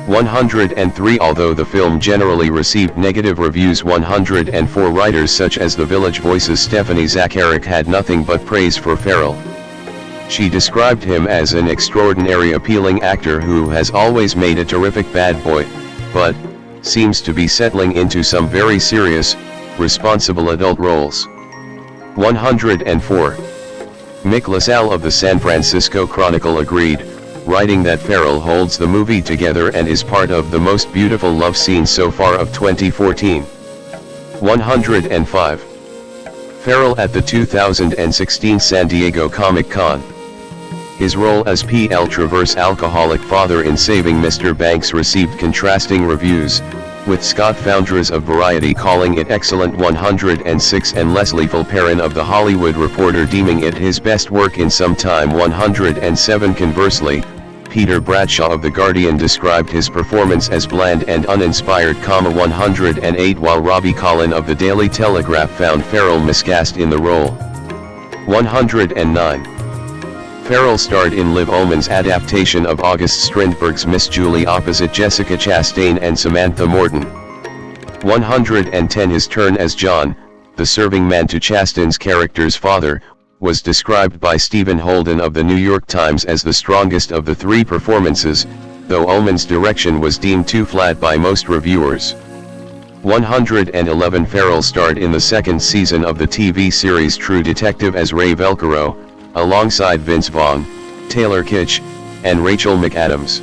S1: 103. Although the film generally received negative reviews, 104 writers such as The Village Voice's Stephanie Zacharek had nothing but praise for Farrell. She described him as an extraordinary appealing actor who has always made a terrific bad boy, but seems to be settling into some very serious, responsible adult roles. 104. Mick LaSalle of the San Francisco Chronicle agreed, writing that Farrell holds the movie together and is part of the most beautiful love scene so far of 2014. 105. Farrell at the 2016 San Diego Comic-Con. His role as P.L. Travers' alcoholic father in Saving Mr. Banks received contrasting reviews, with Scott Foundras of Variety calling it excellent 106 and Leslie Fulperin of The Hollywood Reporter deeming it his best work in some time 107. Conversely, Peter Bradshaw of The Guardian described his performance as bland and uninspired, 108, while Robbie Colin of the Daily Telegraph found Farrell miscast in the role. 109. Farrell starred in Liv Ullmann's adaptation of August Strindberg's Miss Julie opposite Jessica Chastain and Samantha Morton. 110. His turn as John, the serving man to Chastain's character's father, was described by Stephen Holden of the New York Times as the strongest of the three performances, though Ullmann's direction was deemed too flat by most reviewers. 111. Farrell starred in the second season of the TV series True Detective as Ray Velcro, alongside Vince Vaughn, Taylor Kitsch, and Rachel McAdams.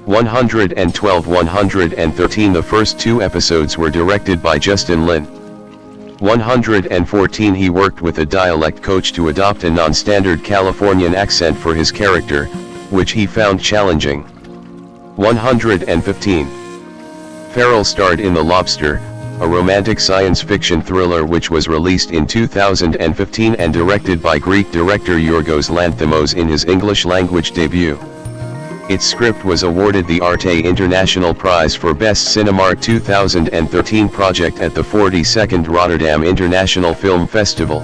S1: 112. 113. The first two episodes were directed by Justin Lin. 114. He worked with a dialect coach to adopt a non-standard Californian accent for his character, which he found challenging. 115. Farrell starred in The Lobster, a romantic science fiction thriller which was released in 2015 and directed by Greek director Yorgos Lanthimos in his English-language debut. Its script was awarded the Arte International Prize for Best Cinemark 2013 project at the 42nd Rotterdam International Film Festival.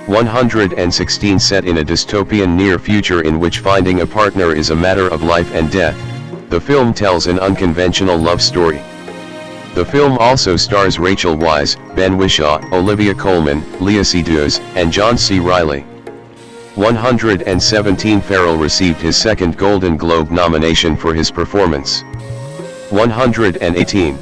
S1: 116. Set in a dystopian near future in which finding a partner is a matter of life and death, the film tells an unconventional love story. The film also stars Rachel Weisz, Ben Whishaw, Olivia Colman, Lea Seydoux, and John C. Reilly. 117. Farrell received his second Golden Globe nomination for his performance. 118.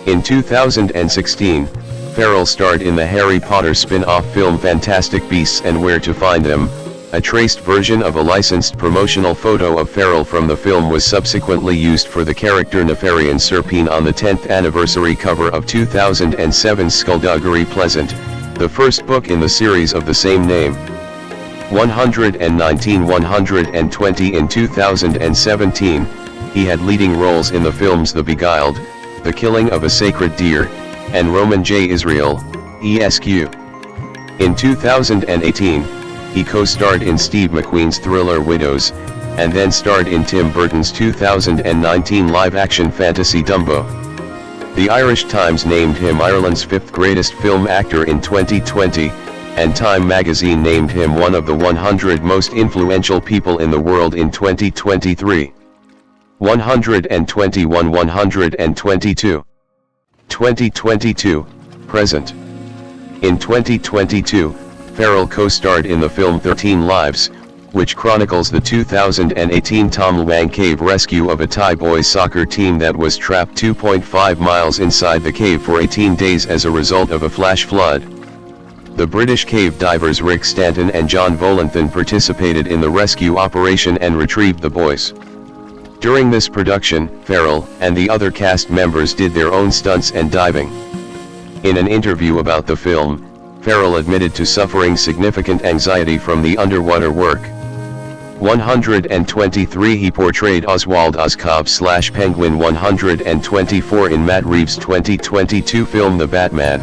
S1: In 2016, Farrell starred in the Harry Potter spin-off film Fantastic Beasts and Where to Find Them. A traced version of a licensed promotional photo of Farrell from the film was subsequently used for the character Nefarian Serpine on the 10th anniversary cover of 2007's Skullduggery Pleasant, the first book in the series of the same name. 119. 120. In 2017, he had leading roles in the films The Beguiled, The Killing of a Sacred Deer, and Roman J. Israel, Esq. In 2018, he co-starred in Steve McQueen's thriller Widows, and then starred in Tim Burton's 2019 live-action fantasy Dumbo. The Irish Times named him Ireland's fifth greatest film actor in 2020, and Time magazine named him one of the 100 most influential people in the world in 2023. 121. 122. 2022, present. In 2022, Farrell co-starred in the film 13 Lives, which chronicles the 2018 Tom Luang cave rescue of a Thai boys soccer team that was trapped 2.5 miles inside the cave for 18 days as a result of a flash flood. The British cave divers Rick Stanton and John Volanthen participated in the rescue operation and retrieved the boys. During this production, Farrell and the other cast members did their own stunts and diving. In an interview about the film, Farrell admitted to suffering significant anxiety from the underwater work. 123. He portrayed Oswald Penguin. 124. In Matt Reeves' 2022 film The Batman,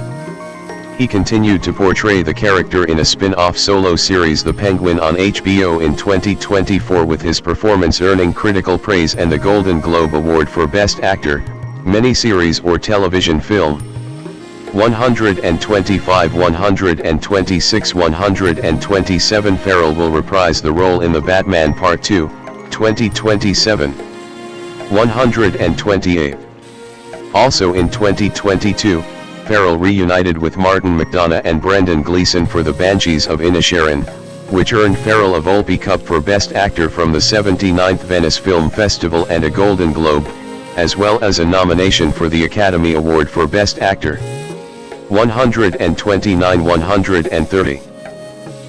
S1: he continued to portray the character in a spin-off solo series The Penguin on HBO in 2024, with his performance earning critical praise and the Golden Globe Award for Best Actor, Miniseries or Television Film. 125. 126. 127. Farrell will reprise the role in The Batman Part 2, 2027. 128. Also in 2022, Farrell reunited with Martin McDonagh and Brendan Gleeson for The Banshees of Inisherin, which earned Farrell a Volpe Cup for Best Actor from the 79th Venice Film Festival and a Golden Globe, as well as a nomination for the Academy Award for Best Actor. 129. 130.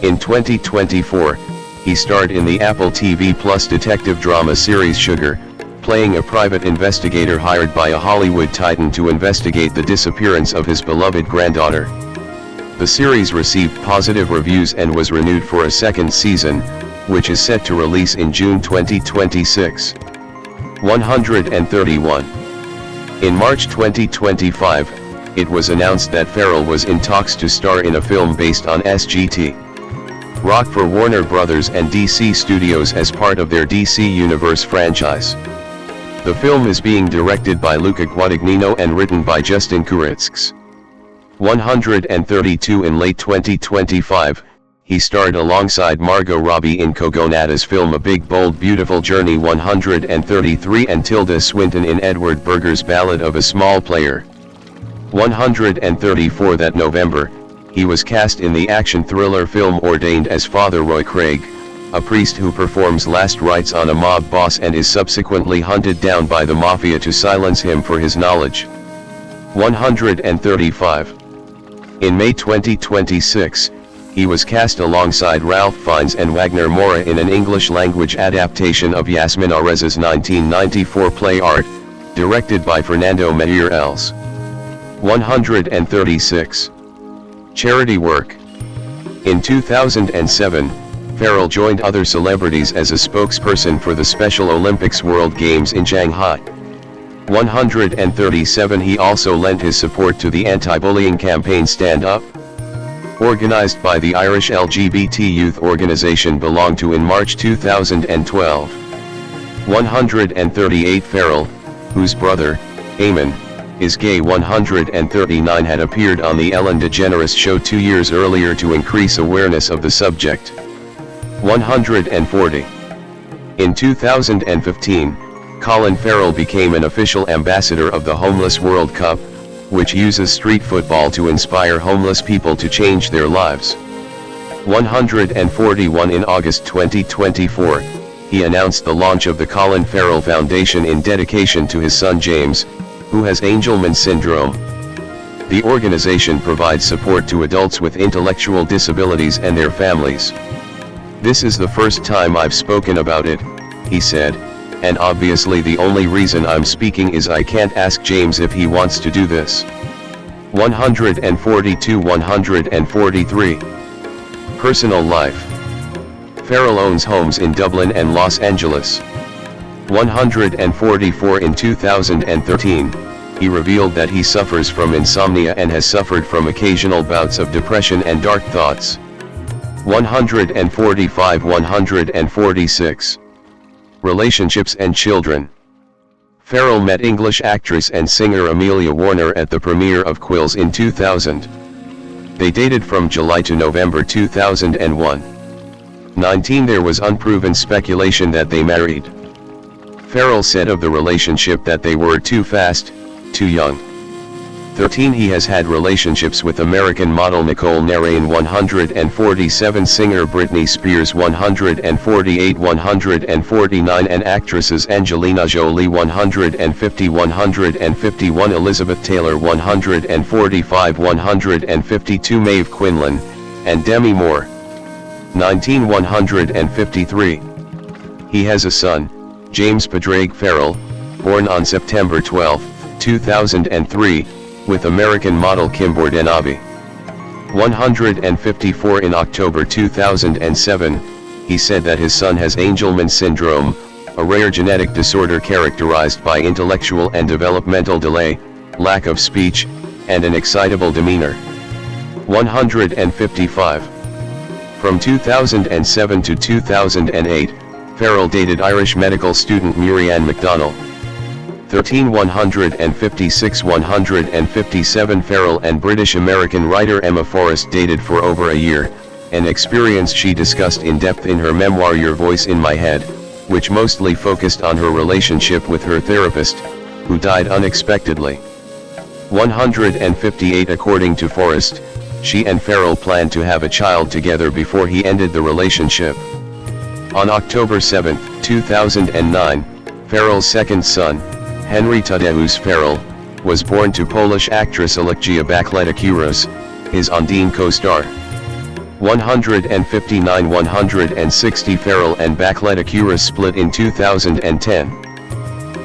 S1: In 2024, he starred in the Apple TV Plus detective drama series Sugar, playing a private investigator hired by a Hollywood titan to investigate the disappearance of his beloved granddaughter. The series received positive reviews and was renewed for a second season, which is set to release in June 2026. 131. In March 2025, it was announced that Farrell was in talks to star in a film based on SGT. rock for Warner Brothers and DC Studios as part of their DC Universe franchise. The film is being directed by Luca Guadagnino and written by Justin Kuritzks. 132 In late 2025, he starred alongside Margot Robbie in Kogonada's film A Big Bold Beautiful Journey. 133 And Tilda Swinton in Edward Berger's Ballad of a Small Player. 134 That November, he was cast in the action thriller film Ordained as Father Roy Craig, a priest who performs last rites on a mob boss and is subsequently hunted down by the mafia to silence him for his knowledge. 135. In May 2026, he was cast alongside Ralph Fiennes and Wagner Moura in an English-language adaptation of Yasmin Arez's 1994 play Art, directed by Fernando Meirelles. 136. Charity work. In 2007, Farrell joined other celebrities as a spokesperson for the Special Olympics World Games in Shanghai. 137 He also lent his support to the anti-bullying campaign Stand Up, organized by the Irish LGBT youth organisation Belong To in March 2012. 138 Farrell, whose brother, Eamon, is gay. 139 had appeared on the Ellen DeGeneres show 2 years earlier to increase awareness of the subject. 140. In 2015, Colin Farrell became an official ambassador of the Homeless World Cup, which uses street football to inspire homeless people to change their lives. 141 In August 2024, he announced the launch of the Colin Farrell Foundation in dedication to his son James, who has Angelman syndrome. The organization provides support to adults with intellectual disabilities and their families. "This is the first time I've spoken about it," he said, "and obviously the only reason I'm speaking is I can't ask James if he wants to do this." 142 143. Personal life. Farrell owns homes in Dublin and Los Angeles. 144 In 2013, he revealed that he suffers from insomnia and has suffered from occasional bouts of depression and dark thoughts. 145 146. Relationships and children. Farrell met English actress and singer Amelia Warner at the premiere of Quills in 2000. They dated from July to November 2001. 19 There was unproven speculation that they married. Farrell said of the relationship that they were too fast, too young. 13 He has had relationships with American model Nicole Narain. 147 Singer Britney Spears. 148 149 And actresses Angelina Jolie. 150 151 Elizabeth Taylor. 145 152 Maeve Quinlan, and Demi Moore. 19 153. He has a son, James Padraig Farrell, born on September 12, 2003, with American model Kim Bordenavi. 154 In October 2007, he said that his son has Angelman syndrome, a rare genetic disorder characterized by intellectual and developmental delay, lack of speech, and an excitable demeanor. 155. From 2007 to 2008, Farrell dated Irish medical student Murianne MacDonald. 13 156 157 Farrell and British-American writer Emma Forrest dated for over a year, an experience she discussed in depth in her memoir Your Voice in My Head, which mostly focused on her relationship with her therapist, who died unexpectedly. 158 According to Forrest, she and Farrell planned to have a child together before he ended the relationship. On October 7, 2009, Farrell's second son, Henry Tadeusz Farrell, was born to Polish actress Aleksandra Bakleta-Kuras, his Undine co-star. 159 160 Farrell and Bakleta-Kuras split in 2010.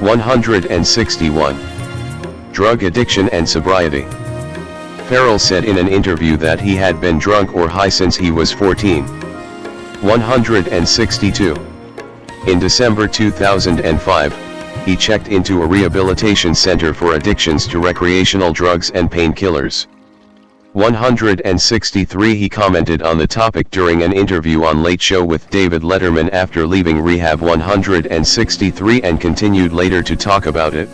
S1: 161. Drug addiction and sobriety. Farrell said in an interview that he had been drunk or high since he was 14. 162. In December 2005, he checked into a rehabilitation center for addictions to recreational drugs and painkillers. 163 He commented on the topic during an interview on Late Show with David Letterman after leaving rehab. 163 and continued later to talk about it.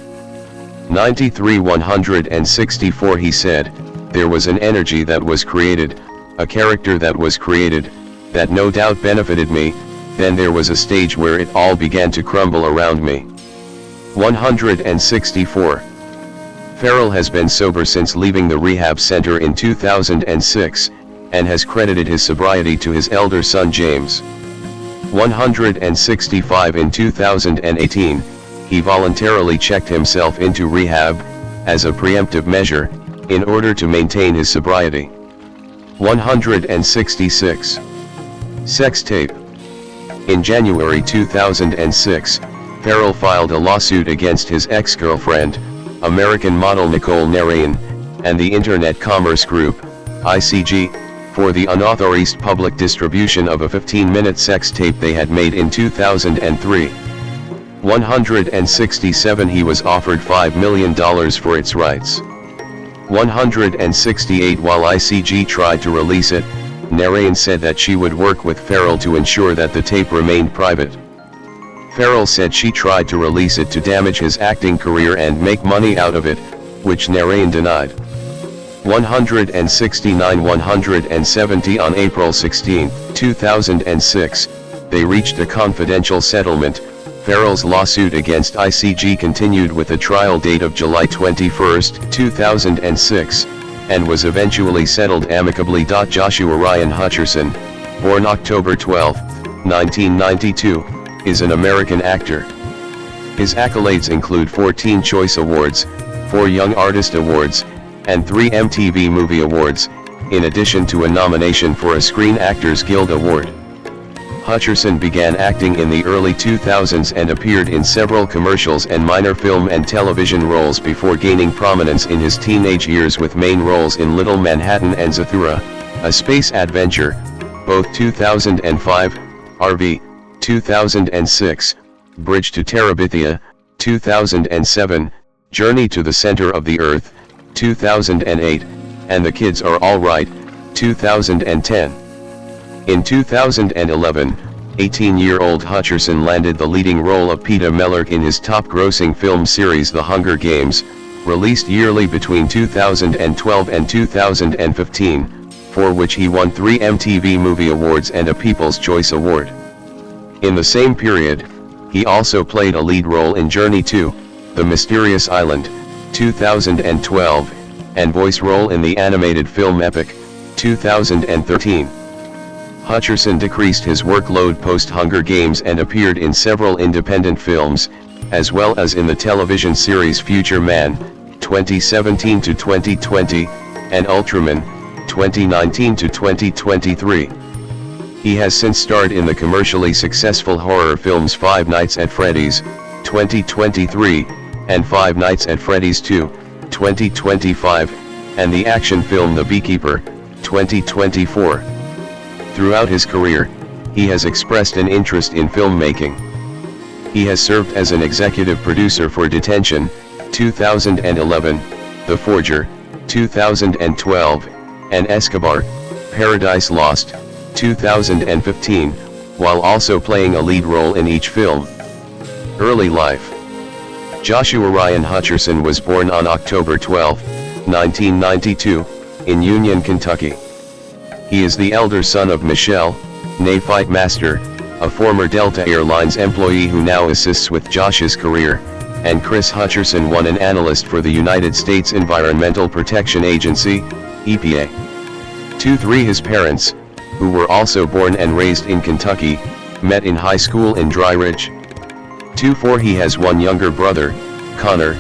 S1: 93 164 He said, there was an energy that was created, a character that was created, that no doubt benefited me, then there was a stage where it all began to crumble around me. 164 Farrell has been sober since leaving the rehab center in 2006, and has credited his sobriety to his elder son James. 165 In 2018, he voluntarily checked himself into rehab, as a preemptive measure, in order to maintain his sobriety. 166 Sex tape. In January 2006, Farrell filed a lawsuit against his ex-girlfriend, American model Nicole Narayan, and the Internet Commerce Group, ICG, for the unauthorized public distribution of a 15-minute sex tape they had made in 2003. 167 He was offered $5 million for its rights. 168 While ICG tried to release it, Narayan said that she would work with Farrell to ensure that the tape remained private. Farrell said she tried to release it to damage his acting career and make money out of it, which Narayan denied. 169 170 On April 16, 2006, they reached a confidential settlement. Farrell's lawsuit against ICG continued with a trial date of July 21, 2006, and was eventually settled amicably. Joshua Ryan Hutcherson, born October 12, 1992, is an American actor. His accolades include 14 Choice Awards, 4 Young Artist Awards, and 3 MTV Movie Awards, in addition to a nomination for a Screen Actors Guild Award. Hutcherson began acting in the early 2000s and appeared in several commercials and minor film and television roles before gaining prominence in his teenage years with main roles in Little Manhattan and Zathura, A Space Adventure, both 2005, RV, 2006, Bridge to Terabithia, 2007, Journey to the Center of the Earth, 2008, and The Kids Are All Right, 2010. In 2011, 18-year-old Hutcherson landed the leading role of Peeta Mellark in his top-grossing film series The Hunger Games, released yearly between 2012 and 2015, for which he won 3 MTV Movie Awards and a People's Choice Award. In the same period, he also played a lead role in Journey to The Mysterious Island, 2012, and voice role in the animated film Epic, 2013. Hutcherson decreased his workload post-Hunger Games and appeared in several independent films, as well as in the television series Future Man, 2017 to 2020, and Ultraman, 2019 to 2023. He has since starred in the commercially successful horror films Five Nights at Freddy's, 2023, and Five Nights at Freddy's 2, 2025, and the action film The Beekeeper, 2024. Throughout his career, he has expressed an interest in filmmaking. He has served as an executive producer for Detention, 2011, The Forger, 2012, and Escobar, Paradise Lost, 2015, while also playing a lead role in each film. Early life. Joshua Ryan Hutcherson was born on October 12, 1992, in Union, Kentucky. He is the elder son of Michelle, née Flight Master, a former Delta Airlines employee who now assists with Josh's career, and Chris Hutcherson, an analyst for the United States Environmental Protection Agency, EPA. 2-3 His parents, who were also born and raised in Kentucky, met in high school in Dry Ridge. 2-4 He has one younger brother, Connor,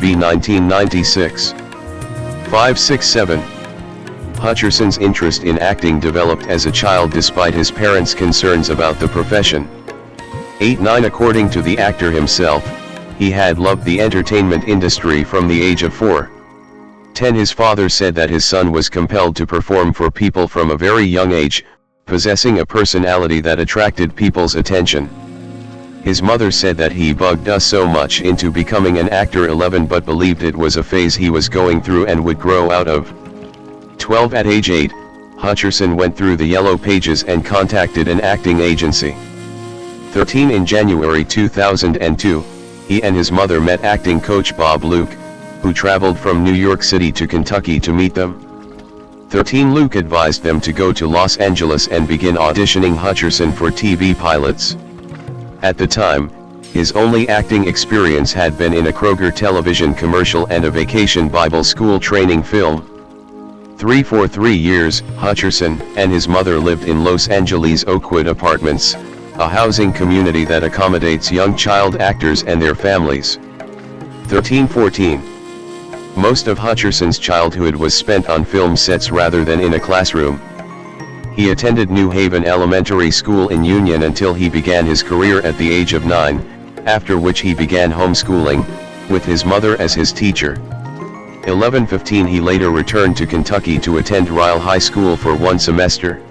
S1: b. 1996. 5-6-7 Hutcherson's interest in acting developed as a child despite his parents' concerns about the profession. 8-9 According to the actor himself, he had loved the entertainment industry from the age of 4. 10 His father said that his son was compelled to perform for people from a very young age, possessing a personality that attracted people's attention. His mother said that he bugged us so much into becoming an actor 11 but believed it was a phase he was going through and would grow out of. 12 At age 8, Hutcherson went through the yellow pages and contacted an acting agency. 13 In January 2002, he and his mother met acting coach Bob Luke, who traveled from New York City to Kentucky to meet them. 13 Luke advised them to go to Los Angeles and begin auditioning Hutcherson for TV pilots. At the time, his only acting experience had been in a Kroger television commercial and a Vacation Bible School training film. For 3 years, Hutcherson and his mother lived in Los Angeles' Oakwood Apartments, a housing community that accommodates young child actors and their families. 14 Most of Hutcherson's childhood was spent on film sets rather than in a classroom. He attended New Haven Elementary School in Union until he began his career at the age of 9, after which he began homeschooling, with his mother as his teacher. 15 He later returned to Kentucky to attend Ryle High School for 1 semester.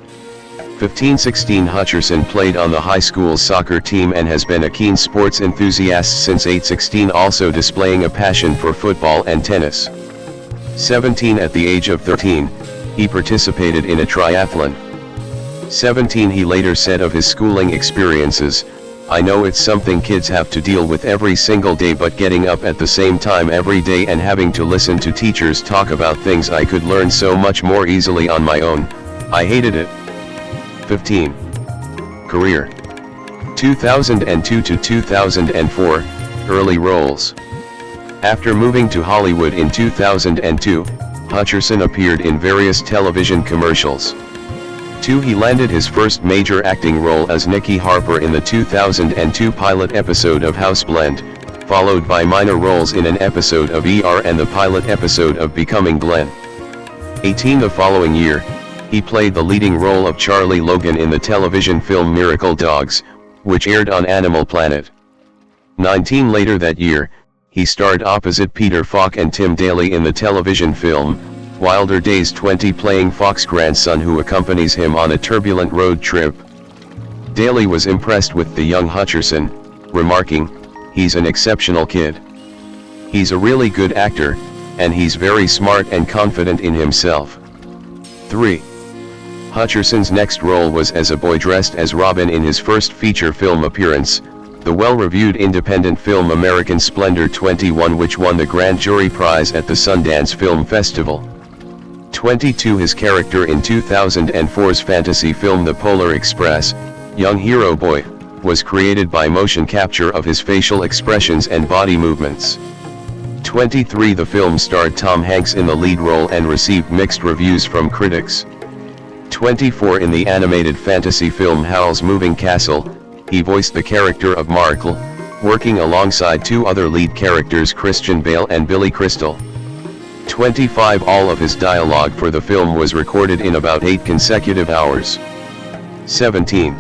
S1: 15-16 Hutcherson played on the high school's soccer team and has been a keen sports enthusiast since 8-16, also displaying a passion for football and tennis. 17 At the age of 13, he participated in a triathlon. 17 He later said of his schooling experiences, "I know it's something kids have to deal with every single day, but getting up at the same time every day and having to listen to teachers talk about things I could learn so much more easily on my own, I hated it." 15 Career 2002 to 2004, early roles. After moving to Hollywood in 2002, Hutcherson appeared in various television commercials. 2 He landed his first major acting role as Nicky Harper in the 2002 pilot episode of House Blend, followed by minor roles in an episode of ER and the pilot episode of Becoming Glenn. 18 The following year, he played the leading role of Charlie Logan in the television film Miracle Dogs, which aired on Animal Planet. 19 Later that year, he starred opposite Peter Falk and Tim Daly in the television film Wilder Days 20, playing Falk's grandson who accompanies him on a turbulent road trip. Daly was impressed with the young Hutcherson, remarking, "He's an exceptional kid. He's a really good actor, and he's very smart and confident in himself." 3. Hutcherson's next role was as a boy dressed as Robin in his first feature film appearance, the well-reviewed independent film American Splendor 21, which won the Grand Jury Prize at the Sundance Film Festival. 22 His character in 2004's fantasy film The Polar Express, Young Hero Boy, was created by motion capture of his facial expressions and body movements. 23 The film starred Tom Hanks in the lead role and received mixed reviews from critics. 24 In the animated fantasy film Howl's Moving Castle, he voiced the character of Markle, working alongside 2 other lead characters, Christian Bale and Billy Crystal. 25 All of his dialogue for the film was recorded in about 8 consecutive hours. 17.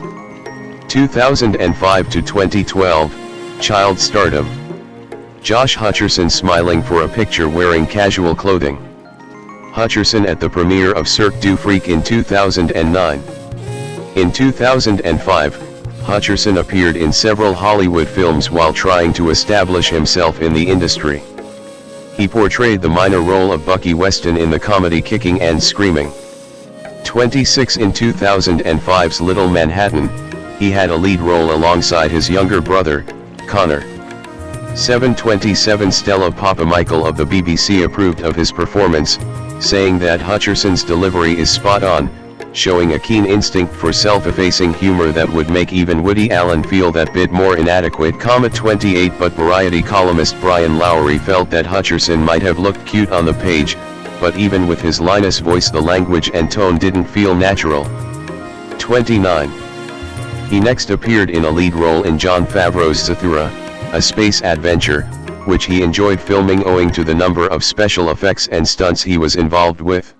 S1: 2005 to 2012, child stardom. Josh Hutcherson smiling for a picture wearing casual clothing. Hutcherson at the premiere of Cirque du Freak in 2009. In 2005, Hutcherson appeared in several Hollywood films while trying to establish himself in the industry. He portrayed the minor role of Bucky Weston in the comedy Kicking and Screaming. 26 In 2005's Little Manhattan, he had a lead role alongside his younger brother, Connor. 727 Stella Papa-Michael of the BBC approved of his performance, saying that Hutcherson's delivery is spot on, showing a keen instinct for self-effacing humor that would make even Woody Allen feel that bit more inadequate. 28 But Variety columnist Brian Lowry felt that Hutcherson might have looked cute on the page, but even with his Linus voice the language and tone didn't feel natural. 29. He next appeared in a lead role in Jon Favreau's Zathura, a space adventure, which he enjoyed filming owing to the number of special effects and stunts he was involved with.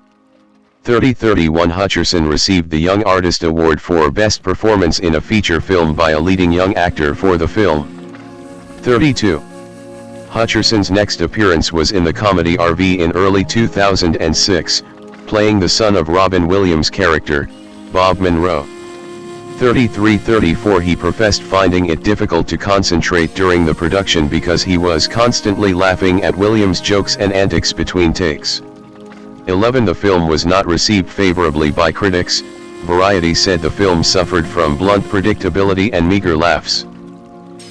S1: 31 Hutcherson received the Young Artist Award for Best Performance in a Feature Film by a leading young actor for the film. 32. Hutcherson's next appearance was in the comedy RV in early 2006, playing the son of Robin Williams' character, Bob Monroe. 33-34 He professed finding it difficult to concentrate during the production because he was constantly laughing at Williams' jokes and antics between takes. 11. The film was not received favorably by critics. Variety said the film suffered from blunt predictability and meager laughs.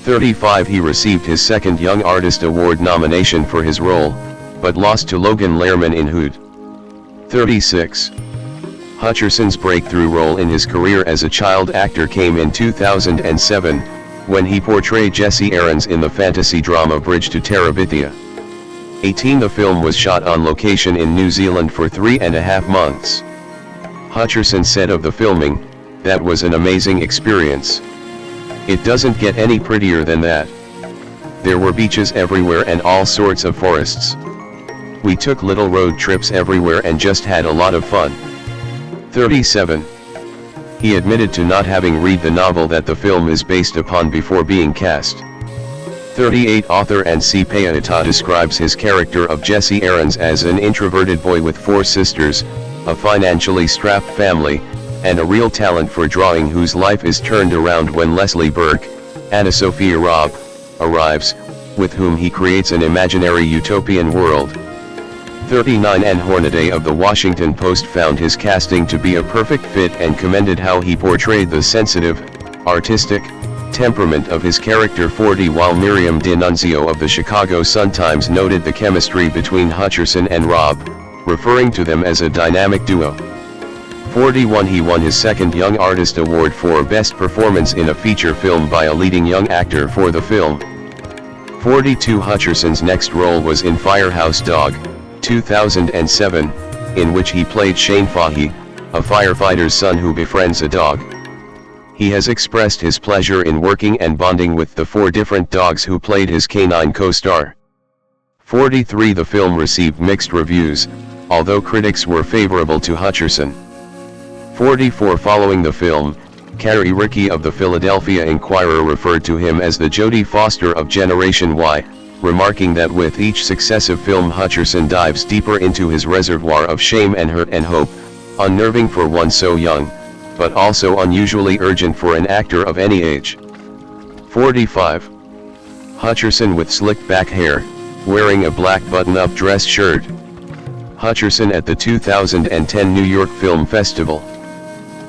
S1: 35. He received his second Young Artist Award nomination for his role, but lost to Logan Lerman in Hood. 36. Hutcherson's breakthrough role in his career as a child actor came in 2007, when he portrayed Jesse Aarons in the fantasy drama Bridge to Terabithia. 18. The film was shot on location in New Zealand for 3.5 months. Hutcherson said of the filming, "That was an amazing experience. It doesn't get any prettier than that. There were beaches everywhere and all sorts of forests. We took little road trips everywhere and just had a lot of fun." 37. He admitted to not having read the novel that the film is based upon before being cast. 38. Author N.C. Payata describes his character of Jesse Aarons as an introverted boy with 4 sisters, a financially strapped family, and a real talent for drawing whose life is turned around when Leslie Burke, Anna Sophia Robb, arrives, with whom he creates an imaginary utopian world. 39. Ann Hornaday of the Washington Post found his casting to be a perfect fit and commended how he portrayed the sensitive, artistic temperament of his character. 40. While Miriam D'Annunzio of the Chicago Sun-Times noted the chemistry between Hutcherson and Robb, referring to them as a dynamic duo. 41. He won his second Young Artist Award for Best Performance in a Feature Film by a Leading Young Actor for the film. 42. Hutcherson's next role was in Firehouse Dog, 2007, in which he played Shane Fahey, a firefighter's son who befriends a dog. He has expressed his pleasure in working and bonding with the 4 different dogs who played his canine co-star. 43. The film received mixed reviews, although critics were favorable to Hutcherson. 44. Following the film, Carrie Rickey of the Philadelphia Inquirer referred to him as the Jodie Foster of Generation Y, remarking that with each successive film Hutcherson dives deeper into his reservoir of shame and hurt and hope, unnerving for one so young, but also unusually urgent for an actor of any age. 45. Hutcherson with slicked back hair, wearing a black button-up dress shirt. Hutcherson at the 2010 New York Film Festival.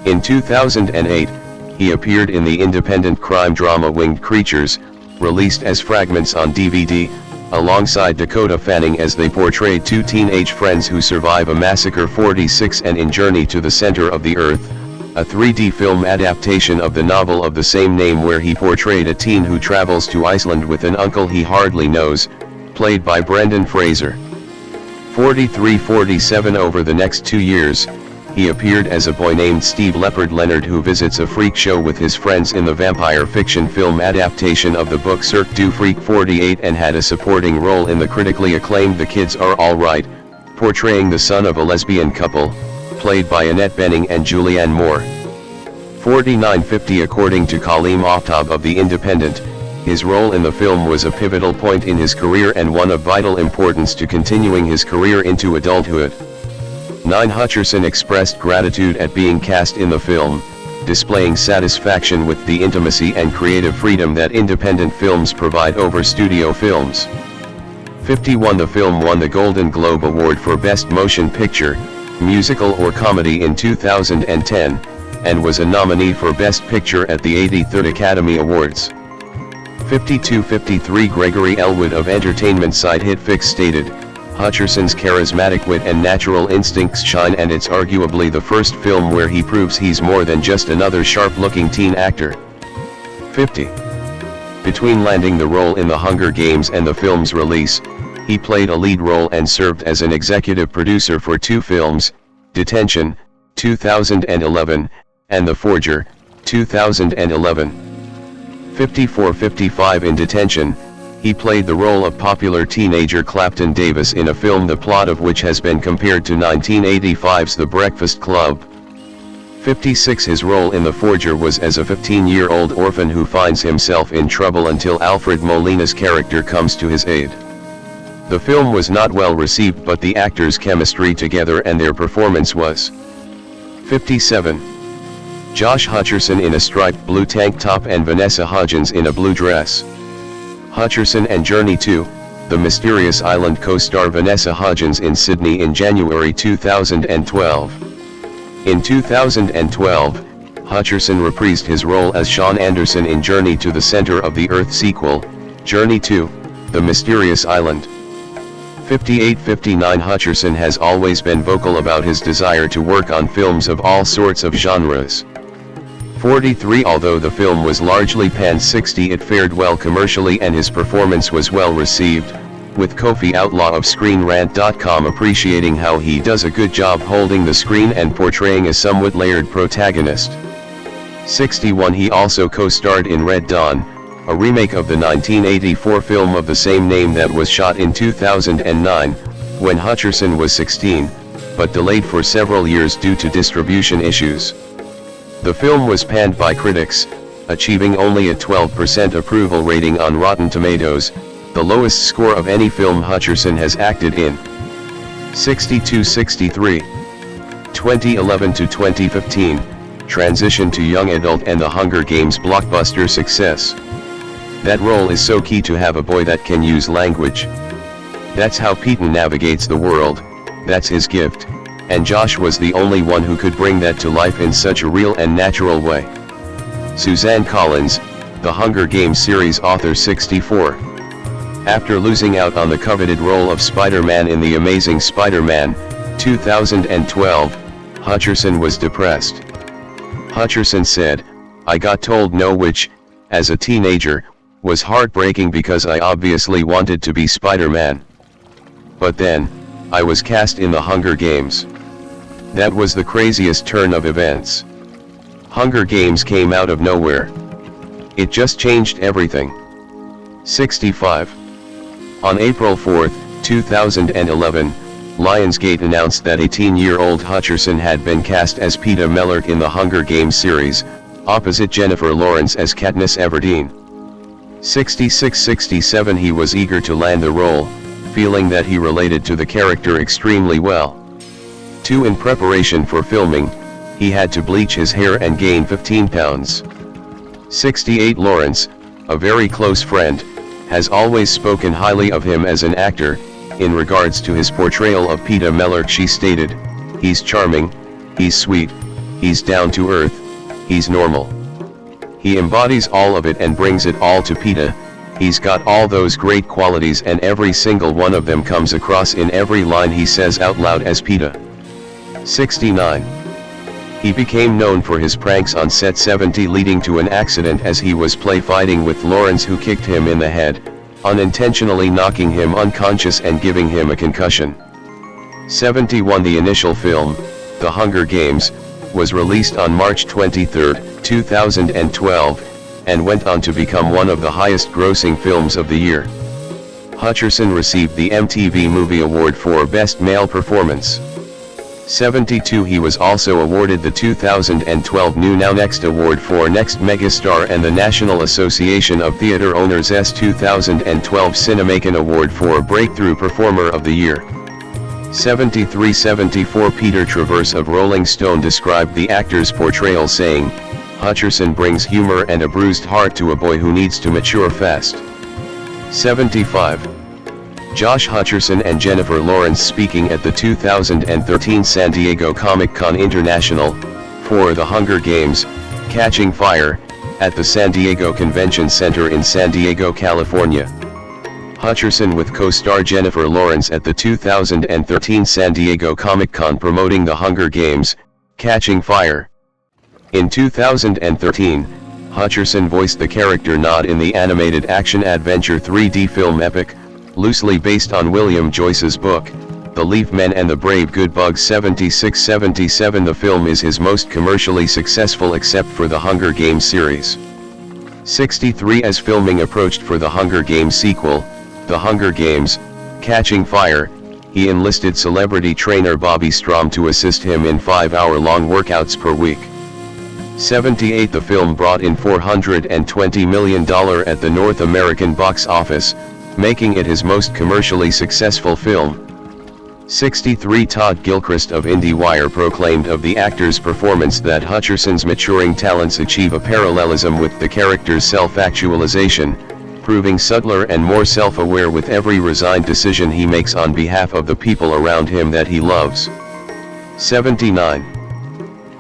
S1: In 2008, he appeared in the independent crime drama Winged Creatures, released as fragments on DVD, alongside Dakota Fanning as they portrayed 2 teenage friends who survive a massacre. 46. And in Journey to the Center of the Earth, a 3D film adaptation of the novel of the same name where he portrayed a teen who travels to Iceland with an uncle he hardly knows, played by Brendan Fraser. 43-47. Over the next 2 years, he appeared as a boy named Steve Leopard Leonard who visits a freak show with his friends in the vampire fiction film adaptation of the book Cirque du Freak. 48. And had a supporting role in the critically acclaimed The Kids Are All Right, portraying the son of a lesbian couple, played by Annette Bening and Julianne Moore. 49-50. According to Kaleem Aftab of The Independent, his role in the film was a pivotal point in his career and one of vital importance to continuing his career into adulthood. 9. Hutcherson expressed gratitude at being cast in the film, displaying satisfaction with the intimacy and creative freedom that independent films provide over studio films. 51. The film won the Golden Globe Award for Best Motion Picture, Musical or Comedy in 2010, and was a nominee for Best Picture at the 83rd Academy Awards. 52-53. Gregory Elwood of entertainment site HitFix stated, Hutcherson's charismatic wit and natural instincts shine, and it's arguably the first film where he proves he's more than just another sharp-looking teen actor. 50. Between landing the role in The Hunger Games and the film's release, he played a lead role and served as an executive producer for 2 films, Detention, 2011, and The Forger, 2011. 54-55. In Detention, he played the role of popular teenager Clapton Davis in a film the plot of which has been compared to 1985's The Breakfast Club. 56. His role in The Forger was as a 15-year-old orphan who finds himself in trouble until Alfred Molina's character comes to his aid. The film was not well received, but the actors' chemistry together and their performance was. 57. Josh Hutcherson in a striped blue tank top and Vanessa Hudgens in a blue dress. Hutcherson and Journey 2, The Mysterious Island co-star Vanessa Hudgens in Sydney in January 2012. In 2012, Hutcherson reprised his role as Sean Anderson in Journey to the Center of the Earth sequel, Journey to The Mysterious Island. 58-59 Hutcherson has always been vocal about his desire to work on films of all sorts of genres. 43 Although the film was largely panned, 60 it fared well commercially and his performance was well received, with Kofi Outlaw of ScreenRant.com appreciating how he does a good job holding the screen and portraying a somewhat layered protagonist. 61 He also co-starred in Red Dawn, a remake of the 1984 film of the same name that was shot in 2009, when Hutcherson was 16, but delayed for several years due to distribution issues. The film was panned by critics, achieving only a 12% approval rating on Rotten Tomatoes, the lowest score of any film Hutcherson has acted in. 62-63. 2011 to 2015, transition to young adult and The Hunger Games blockbuster success. That role is so key to have a boy that can use language. That's how Peyton navigates the world, that's his gift, and Josh was the only one who could bring that to life in such a real and natural way. Suzanne Collins, The Hunger Games series author 64. After losing out on the coveted role of Spider-Man in The Amazing Spider-Man, 2012, Hutcherson was depressed. Hutcherson said, "I got told no, which, as a teenager, was heartbreaking because I obviously wanted to be Spider-Man. But then, I was cast in The Hunger Games. That was the craziest turn of events. Hunger Games came out of nowhere. It just changed everything." 65. On April 4, 2011, Lionsgate announced that 18-year-old Hutcherson had been cast as Peeta Mellark in the Hunger Games series, opposite Jennifer Lawrence as Katniss Everdeen. 66-67 He was eager to land the role, feeling that he related to the character extremely well. 2 In preparation for filming, he had to bleach his hair and gain 15 pounds. 68 Lawrence, a very close friend, has always spoken highly of him as an actor. In regards to his portrayal of Peeta Mellark, she stated, "He's charming, he's sweet, he's down to earth, he's normal. He embodies all of it and brings it all to Peeta. He's got all those great qualities and every single one of them comes across in every line he says out loud as Peeta." 69. He became known for his pranks on set, 70 leading to an accident as he was play fighting with Lawrence, who kicked him in the head, unintentionally knocking him unconscious and giving him a concussion. 71 The initial film, The Hunger Games, was released on March 23, 2012, and went on to become one of the highest-grossing films of the year. Hutcherson received the MTV Movie Award for Best Male Performance. 72 He was also awarded the 2012 New Now Next Award for Next Megastar and the National Association of Theatre Owners' 2012 Cinemakin Award for Breakthrough Performer of the Year. 73-74 Peter Travers of Rolling Stone described the actor's portrayal, saying, "Hutcherson brings humor and a bruised heart to a boy who needs to mature fast." 75. Josh Hutcherson and Jennifer Lawrence speaking at the 2013 San Diego Comic-Con International, for The Hunger Games, Catching Fire, at the San Diego Convention Center in San Diego, California. Hutcherson with co-star Jennifer Lawrence at the 2013 San Diego Comic-Con promoting The Hunger Games, Catching Fire. In 2013, Hutcherson voiced the character Nod in the animated action-adventure 3D film epic, loosely based on William Joyce's book, The Leaf Men and the Brave Good Bugs. 76-77 The film is his most commercially successful except for the Hunger Games series. 63 As filming approached for the Hunger Games sequel, The Hunger Games, Catching Fire, he enlisted celebrity trainer Bobby Strom to assist him in 5-hour-long workouts per week. 78 The film brought in $420 million at the North American box office, making it his most commercially successful film. 63 Todd Gilchrist of IndieWire proclaimed of the actor's performance that Hutcherson's maturing talents achieve a parallelism with the character's self-actualization, proving subtler and more self-aware with every resigned decision he makes on behalf of the people around him that he loves. 79.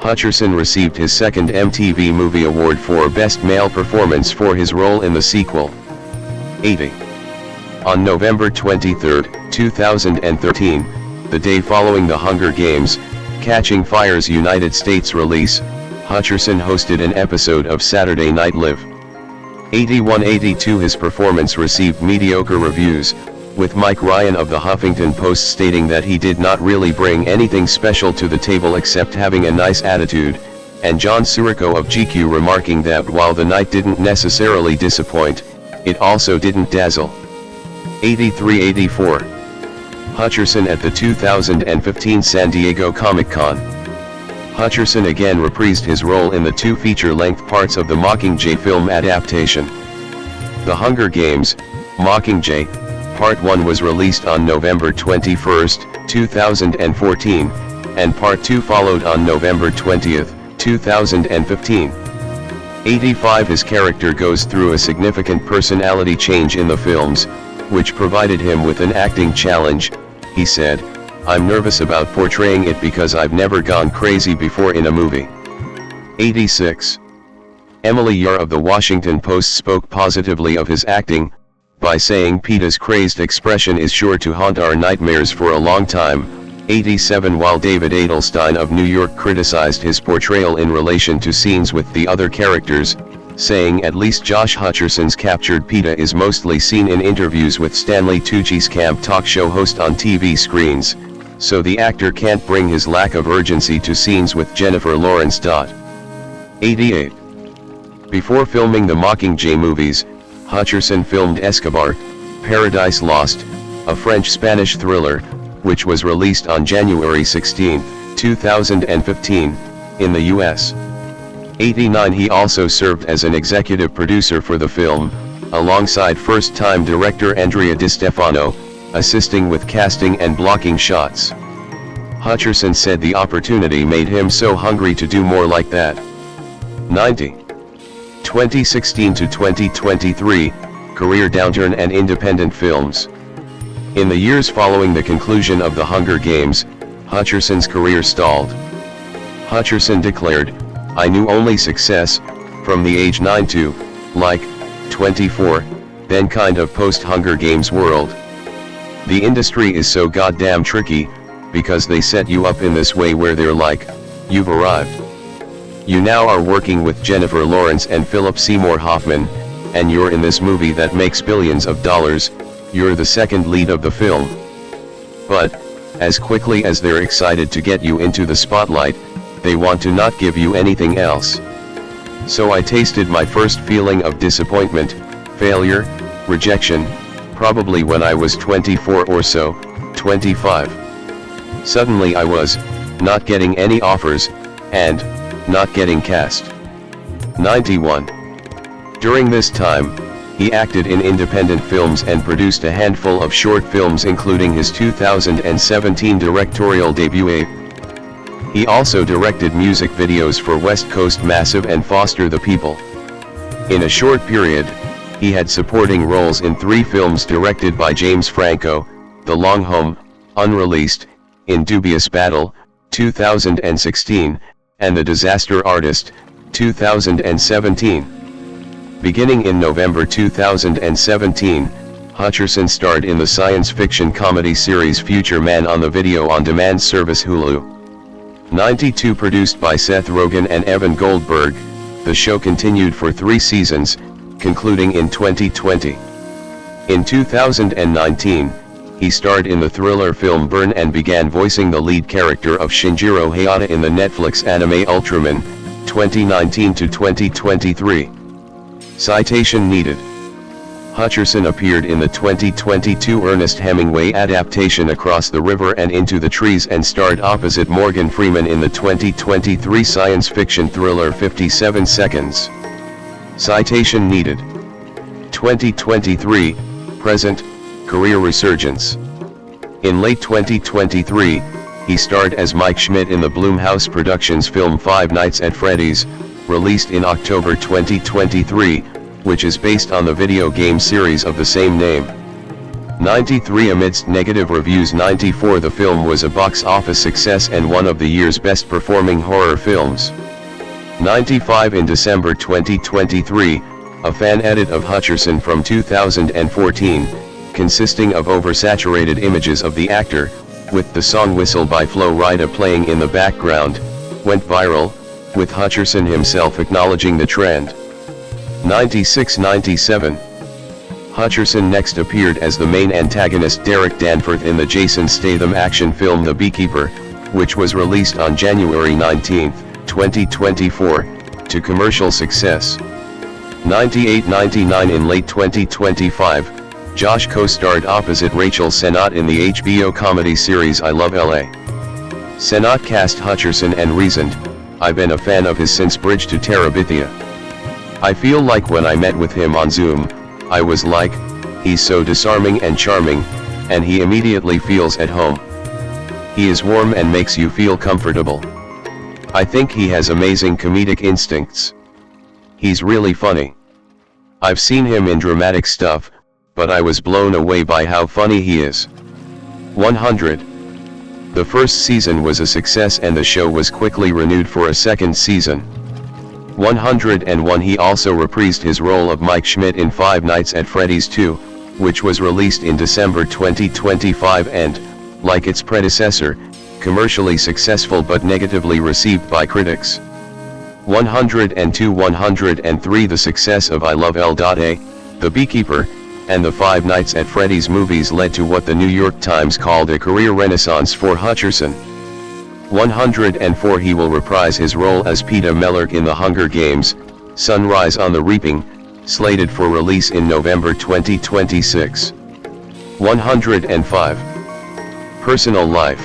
S1: Hutcherson received his second MTV Movie Award for Best Male Performance for his role in the sequel. 80. On November 23, 2013, the day following the Hunger Games, Catching Fire's United States release, Hutcherson hosted an episode of Saturday Night Live. 81-82 His performance received mediocre reviews, with Mike Ryan of the Huffington Post stating that he did not really bring anything special to the table except having a nice attitude, and John Sirico of GQ remarking that while the night didn't necessarily disappoint, it also didn't dazzle. 83-84. Hutcherson at the 2015 San Diego Comic-Con. Hutcherson again reprised his role in the two feature-length parts of the Mockingjay film adaptation. The Hunger Games, Mockingjay, Part 1 was released on November 21, 2014, and Part 2 followed on November 20, 2015. 85 His character goes through a significant personality change in the films, which provided him with an acting challenge. He said, "I'm nervous about portraying it because I've never gone crazy before in a movie." 86. Emily Yar of the Washington Post spoke positively of his acting, by saying Peeta's crazed expression is sure to haunt our nightmares for a long time. 87 While David Adelstein of New York criticized his portrayal in relation to scenes with the other characters, saying at least Josh Hutcherson's captured Peeta is mostly seen in interviews with Stanley Tucci's camp talk show host on TV screens, so the actor can't bring his lack of urgency to scenes with Jennifer Lawrence. 88. Before filming the Mockingjay movies, Hutcherson filmed Escobar, Paradise Lost, a French-Spanish thriller, which was released on January 16, 2015, in the US. 89 He also served as an executive producer for the film, alongside first-time director Andrea Di Stefano, assisting with casting and blocking shots. Hutcherson said the opportunity made him so hungry to do more like that. 90. 2016 to 2023, career downturn and independent films. In the years following the conclusion of the Hunger Games, Hutcherson's career stalled. Hutcherson declared, "I knew only success, from the age 9 to, 24, then kind of post-Hunger Games world. The industry is so goddamn tricky, because they set you up in this way where they're like, you've arrived. You now are working with Jennifer Lawrence and Philip Seymour Hoffman, and you're in this movie that makes billions of dollars, you're the second lead of the film. But, as quickly as they're excited to get you into the spotlight, they want to not give you anything else. So I tasted my first feeling of disappointment, failure, rejection, probably when I was 24 or so, 25. Suddenly I was, not getting any offers, and, not getting cast." 91. During this time, he acted in independent films and produced a handful of short films including his 2017 directorial debut. He also directed music videos for West Coast Massive and Foster the People. In a short period, he had supporting roles in 3 films directed by James Franco: The Long Home, unreleased, In Dubious Battle, 2016, and The Disaster Artist, 2017. Beginning in November 2017, Hutcherson starred in the science fiction comedy series Future Man on the video-on-demand service Hulu. 92 Produced by Seth Rogen and Evan Goldberg, the show continued for 3 seasons, concluding in 2020. In 2019, he starred in the thriller film Burn and began voicing the lead character of Shinjiro Hayata in the Netflix anime Ultraman, 2019 to 2023. Citation needed. Hutcherson appeared in the 2022 Ernest Hemingway adaptation Across the River and Into the Trees and starred opposite Morgan Freeman in the 2023 science fiction thriller 57 Seconds. Citation needed. 2023, present, career resurgence. In late 2023, he starred as Mike Schmidt in the Blumhouse Productions film Five Nights at Freddy's, released in October 2023, which is based on the video game series of the same name. 93 amidst negative reviews. 94 The film was a box office success and one of the year's best performing horror films. 95 In December 2023, a fan edit of Hutcherson from 2014, consisting of oversaturated images of the actor, with the song Whistle by Flo Rida playing in the background, went viral, with Hutcherson himself acknowledging the trend. 96-97. Hutcherson next appeared as the main antagonist Derek Danforth in the Jason Statham action film The Beekeeper, which was released on January 19, 2024, to commercial success. 98-99 In late 2025, Josh co-starred opposite Rachel Sennott in the HBO comedy series I Love LA. Sennott cast Hutcherson and reasoned, "I've been a fan of his since Bridge to Terabithia. I feel like when I met with him on Zoom, I was like, he's so disarming and charming, and he immediately feels at home. He is warm and makes you feel comfortable. I think he has amazing comedic instincts. He's really funny. I've seen him in dramatic stuff, but I was blown away by how funny he is." 100. The first season was a success and the show was quickly renewed for a second season. 101 He also reprised his role of Mike Schmidt in Five Nights at Freddy's 2, which was released in December 2025 and, like its predecessor, commercially successful but negatively received by critics. 102 103 The success of I Love L.A., The Beekeeper, and the Five Nights at Freddy's movies led to what the New York Times called a career renaissance for Hutcherson. 104 He will reprise his role as Peeta Mellark in The Hunger Games, Sunrise on the Reaping, slated for release in November 2026. 105. Personal life.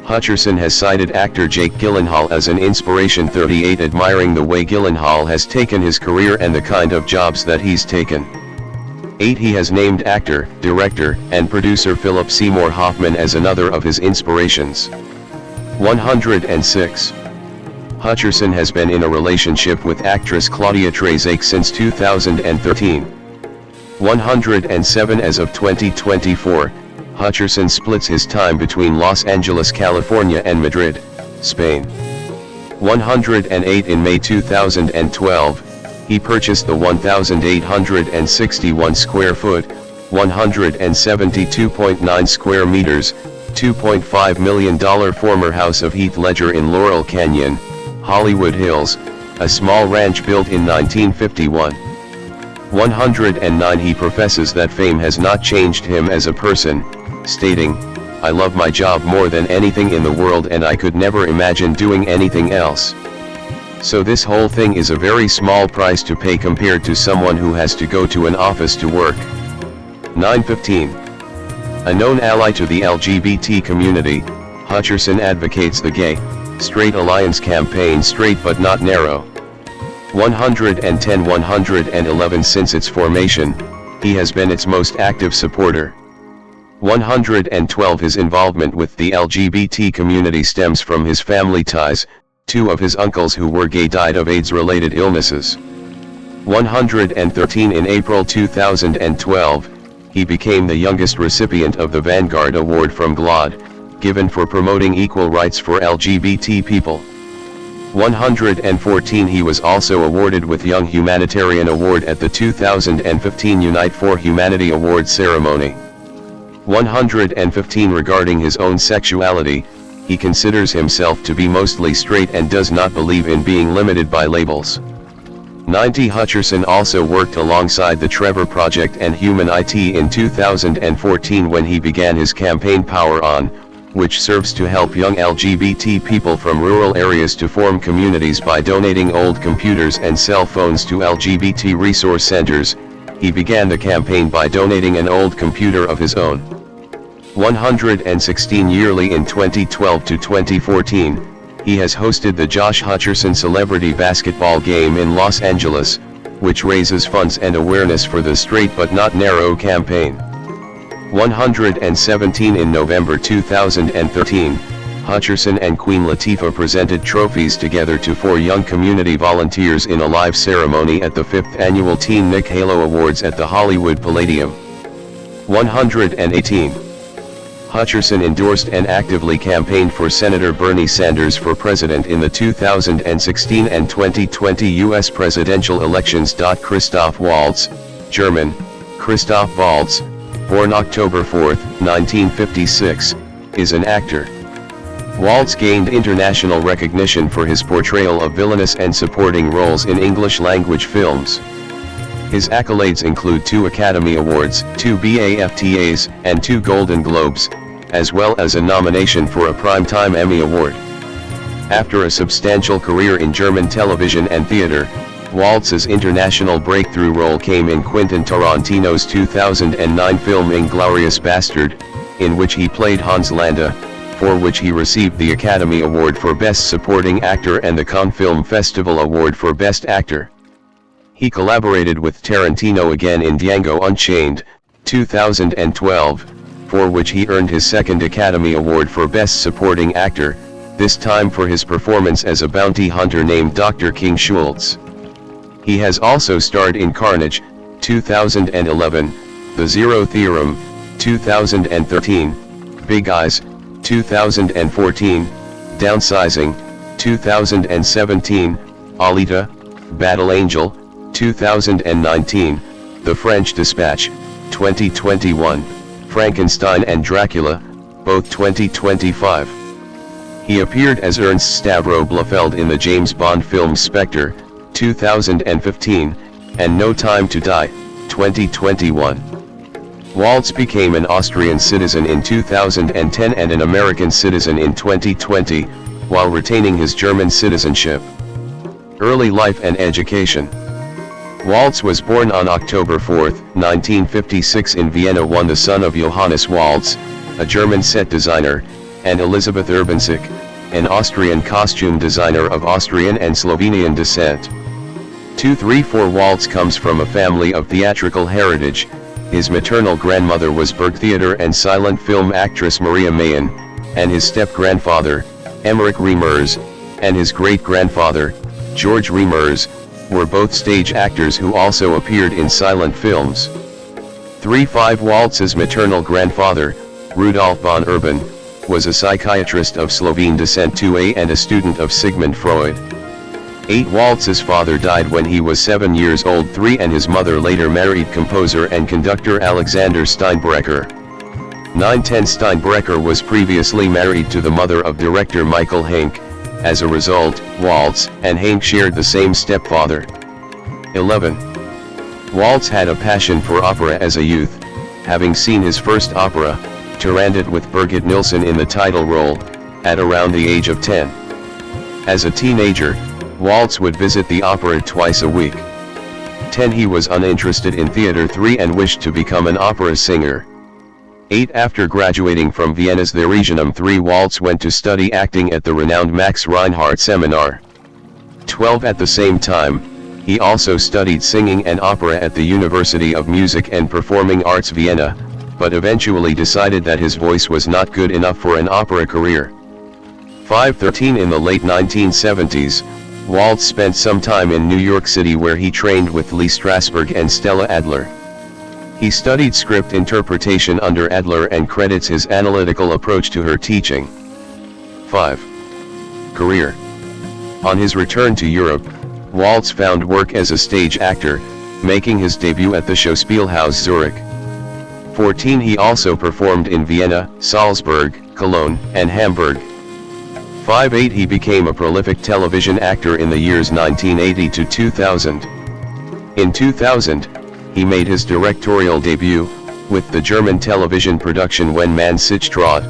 S1: Hutcherson has cited actor Jake Gyllenhaal as an inspiration. 38 Admiring the way Gyllenhaal has taken his career and the kind of jobs that he's taken. 8 He has named actor, director, and producer Philip Seymour Hoffman as another of his inspirations. 106. Hutcherson has been in a relationship with actress Claudia Trezac since 2013. 107 As of 2024, Hutcherson splits his time between Los Angeles, California and Madrid, Spain. 108 In May 2012, he purchased the 1,861 square foot, 172.9 square meters, $2.5 million former house of Heath Ledger in Laurel Canyon, Hollywood Hills, a small ranch built in 1951. 109 He professes that fame has not changed him as a person, stating, "I love my job more than anything in the world and I could never imagine doing anything else. So this whole thing is a very small price to pay compared to someone who has to go to an office to work." 915. A known ally to the LGBT community, Hutcherson advocates the Gay, Straight Alliance campaign, straight but not narrow. 110 111 Since its formation, he has been its most active supporter. 112 His involvement with the LGBT community stems from his family ties. 2 of his uncles who were gay died of AIDS-related illnesses. 113 In April 2012, he became the youngest recipient of the Vanguard Award from GLAAD, given for promoting equal rights for LGBT people. 114 He was also awarded with Young Humanitarian Award at the 2015 Unite for Humanity Award ceremony. 115 Regarding his own sexuality, he considers himself to be mostly straight and does not believe in being limited by labels. 90 Hutcherson also worked alongside the Trevor Project and Human IT in 2014 when he began his campaign Power On, which serves to help young LGBT people from rural areas to form communities by donating old computers and cell phones to LGBT resource centers. He began the campaign by donating an old computer of his own. 116 Yearly in 2012 to 2014, he has hosted the Josh Hutcherson Celebrity Basketball Game in Los Angeles, which raises funds and awareness for the Straight But Not Narrow campaign. 117 In November 2013, Hutcherson and Queen Latifah presented trophies together to 4 young community volunteers in a live ceremony at the 5th Annual Teen Nick Halo Awards at the Hollywood Palladium. 118. Hutcherson endorsed and actively campaigned for Senator Bernie Sanders for president in the 2016 and 2020 U.S. presidential elections. Christoph Waltz, German, Christoph Waltz, born October 4, 1956, is an actor. Waltz gained international recognition for his portrayal of villainous and supporting roles in English-language films. His accolades include 2 Academy Awards, 2 BAFTAs, and 2 Golden Globes, as well as a nomination for a Primetime Emmy Award. After a substantial career in German television and theater, Waltz's international breakthrough role came in Quentin Tarantino's 2009 film *Inglourious Bastard*, in which he played Hans Landa, for which he received the Academy Award for Best Supporting Actor and the Cannes Film Festival Award for Best Actor. He collaborated with Tarantino again in Django Unchained, 2012, for which he earned his 2nd Academy Award for Best Supporting Actor, this time for his performance as a bounty hunter named Dr. King Schultz. He has also starred in Carnage, 2011, The Zero Theorem, 2013, Big Eyes, 2014, Downsizing, 2017, Alita, Battle Angel, 2019, The French Dispatch, 2021, Frankenstein and Dracula, both 2025. He appeared as Ernst Stavro Blofeld in the James Bond film Spectre, 2015, and No Time to Die, 2021. Waltz became an Austrian citizen in 2010 and an American citizen in 2020, while retaining his German citizenship. Early life and education. Waltz was born on October 4, 1956 in Vienna, the son of Johannes Waltz, a German set designer, and Elisabeth Urbansik, an Austrian costume designer of Austrian and Slovenian descent. 234 Waltz comes from a family of theatrical heritage. His maternal grandmother was Burgtheater and silent film actress Maria Mayen, and his step-grandfather, Emmerich Reimers, and his great-grandfather, George Reimers, were both stage actors who also appeared in silent films. 35 Waltz's maternal grandfather, Rudolf von Urban, was a psychiatrist of Slovene descent too and a student of Sigmund Freud. 8 Waltz's father died when he was 7 years old. 3 and his mother later married composer and conductor Alexander Steinbrecher. 9-10 Steinbrecher was previously married to the mother of director Michael Hanke. As a result, Waltz and Hanke shared the same stepfather. 11. Waltz had a passion for opera as a youth, having seen his first opera, Turandot with Birgit Nilsson in the title role, at around the age of 10. As a teenager, Waltz would visit the opera twice a week. 10 He was uninterested in theater. 3 and wished to become an opera singer. 8 After graduating from Vienna's Theatergymnasium 3 Waltz went to study acting at the renowned Max Reinhardt Seminar. 12 At the same time, he also studied singing and opera at the University of Music and Performing Arts Vienna, but eventually decided that his voice was not good enough for an opera career. 13 In the late 1970s, Waltz spent some time in New York City where he trained with Lee Strasberg and Stella Adler. He studied script interpretation under Adler and credits his analytical approach to her teaching. 5. Career. On his return to Europe, Waltz found work as a stage actor, making his debut at the Schauspielhaus Zurich. 14 He also performed in Vienna, Salzburg, Cologne, and Hamburg. 5-8 He became a prolific television actor in the years 1980 to 2000. In 2000, he made his directorial debut, with the German television production Wenn man sich traut.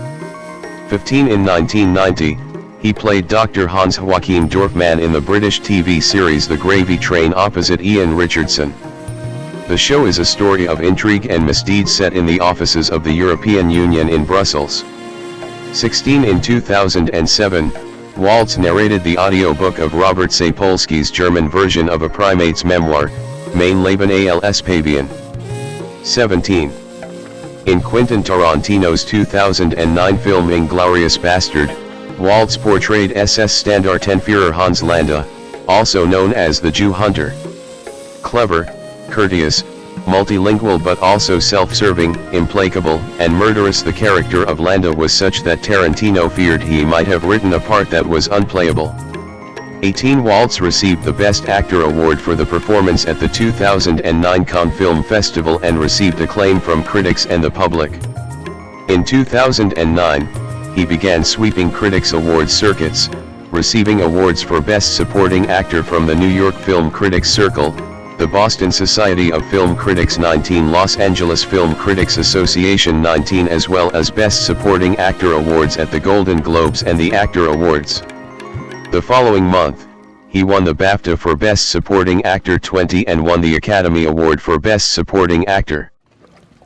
S1: 15 In 1990, he played Dr. Hans Joachim Dorfman in the British TV series The Gravy Train opposite Ian Richardson. The show is a story of intrigue and misdeeds set in the offices of the European Union in Brussels. 16 In 2007, Waltz narrated the audiobook of Robert Sapolsky's German version of a primate's memoir, Mein Leben als Pavian. 17. In Quentin Tarantino's 2009 film *Inglourious Bastard*, Waltz portrayed SS Standartenführer Hans Landa, also known as the Jew Hunter. Clever, courteous, multilingual but also self-serving, implacable, and murderous, the character of Landa was such that Tarantino feared he might have written a part that was unplayable. 18 Waltz received the Best Actor award for the performance at the 2009 Cannes Film Festival and received acclaim from critics and the public. In 2009, he began sweeping critics' awards circuits, receiving awards for Best Supporting Actor from the New York Film Critics Circle, the Boston Society of Film Critics 19, Los Angeles Film Critics Association 19, as well as Best Supporting Actor awards at the Golden Globes and the Actor Awards. The following month, he won the BAFTA for Best Supporting Actor 20 and won the Academy Award for Best Supporting Actor.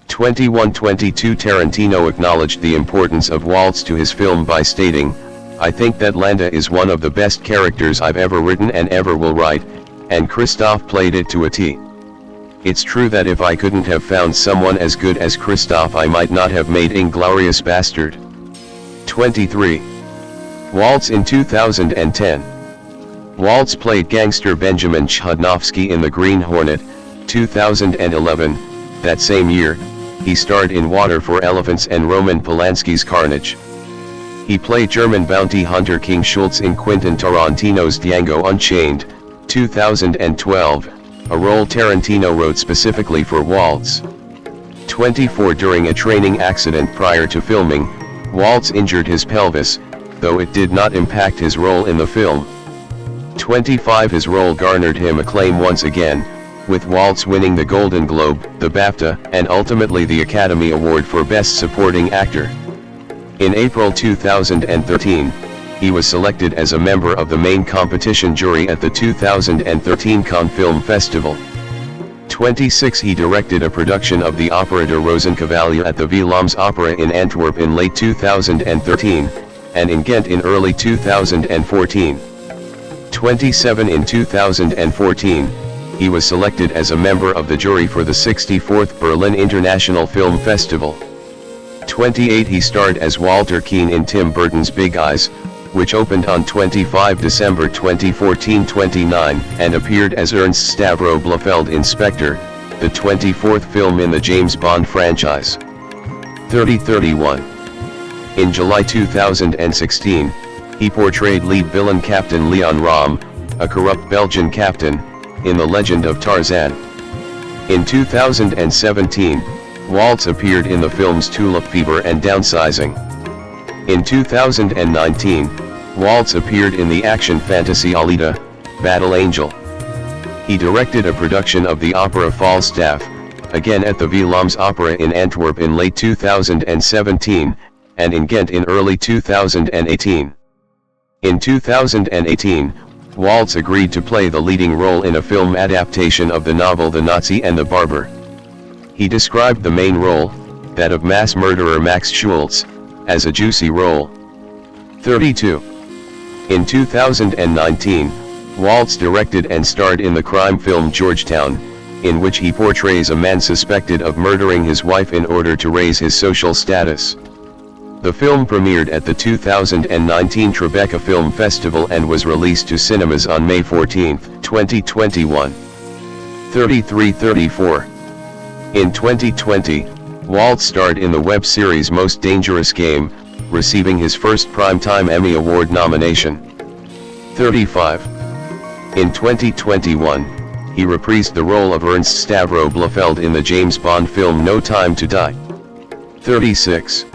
S1: 21-22 Tarantino acknowledged the importance of Waltz to his film by stating, "I think that Landa is one of the best characters I've ever written and ever will write, and Christoph played it to a T. It's true that if I couldn't have found someone as good as Christoph, I might not have made Inglourious Bastard." 23. Waltz in 2010. Waltz played gangster Benjamin Chudnovsky in The Green Hornet, 2011. That same year, he starred in Water for Elephants and Roman Polanski's Carnage. He played German bounty hunter King Schultz in Quentin Tarantino's Django Unchained, 2012, a role Tarantino wrote specifically for Waltz. 24 During a training accident prior to filming, Waltz injured his pelvis, though it did not impact his role in the film. 25 His role garnered him acclaim once again, with Waltz winning the Golden Globe, the BAFTA, and ultimately the Academy Award for Best Supporting Actor. In April 2013, he was selected as a member of the main competition jury at the 2013 Cannes Film Festival. 26 He directed a production of the opera Der Rosenkavalier at the Willems Opera in Antwerp in late 2013, and in Ghent in early 2014. 27 In 2014, he was selected as a member of the jury for the 64th Berlin International Film Festival. 28 He starred as Walter Keane in Tim Burton's Big Eyes, which opened on 25 December 2014. 29 and appeared as Ernst Stavro Blofeld in Spectre, the 24th film in the James Bond franchise. 31 In July 2016, he portrayed lead villain Captain Leon Rom, a corrupt Belgian captain, in The Legend of Tarzan. In 2017, Waltz appeared in the films Tulip Fever and Downsizing. In 2019, Waltz appeared in the action fantasy Alita: Battle Angel. He directed a production of the opera Falstaff, again at the Willems Opera in Antwerp in late 2017, and in Ghent in early 2018. In 2018, Waltz agreed to play the leading role in a film adaptation of the novel The Nazi and the Barber. He described the main role, that of mass murderer Max Schultz, as a juicy role. 32. In 2019, Waltz directed and starred in the crime film Georgetown, in which he portrays a man suspected of murdering his wife in order to raise his social status. The film premiered at the 2019 Tribeca Film Festival and was released to cinemas on May 14, 2021. 33-34. In 2020, Waltz starred in the web series Most Dangerous Game, receiving his first Primetime Emmy Award nomination. 35. In 2021, he reprised the role of Ernst Stavro Blofeld in the James Bond film No Time to Die. 36.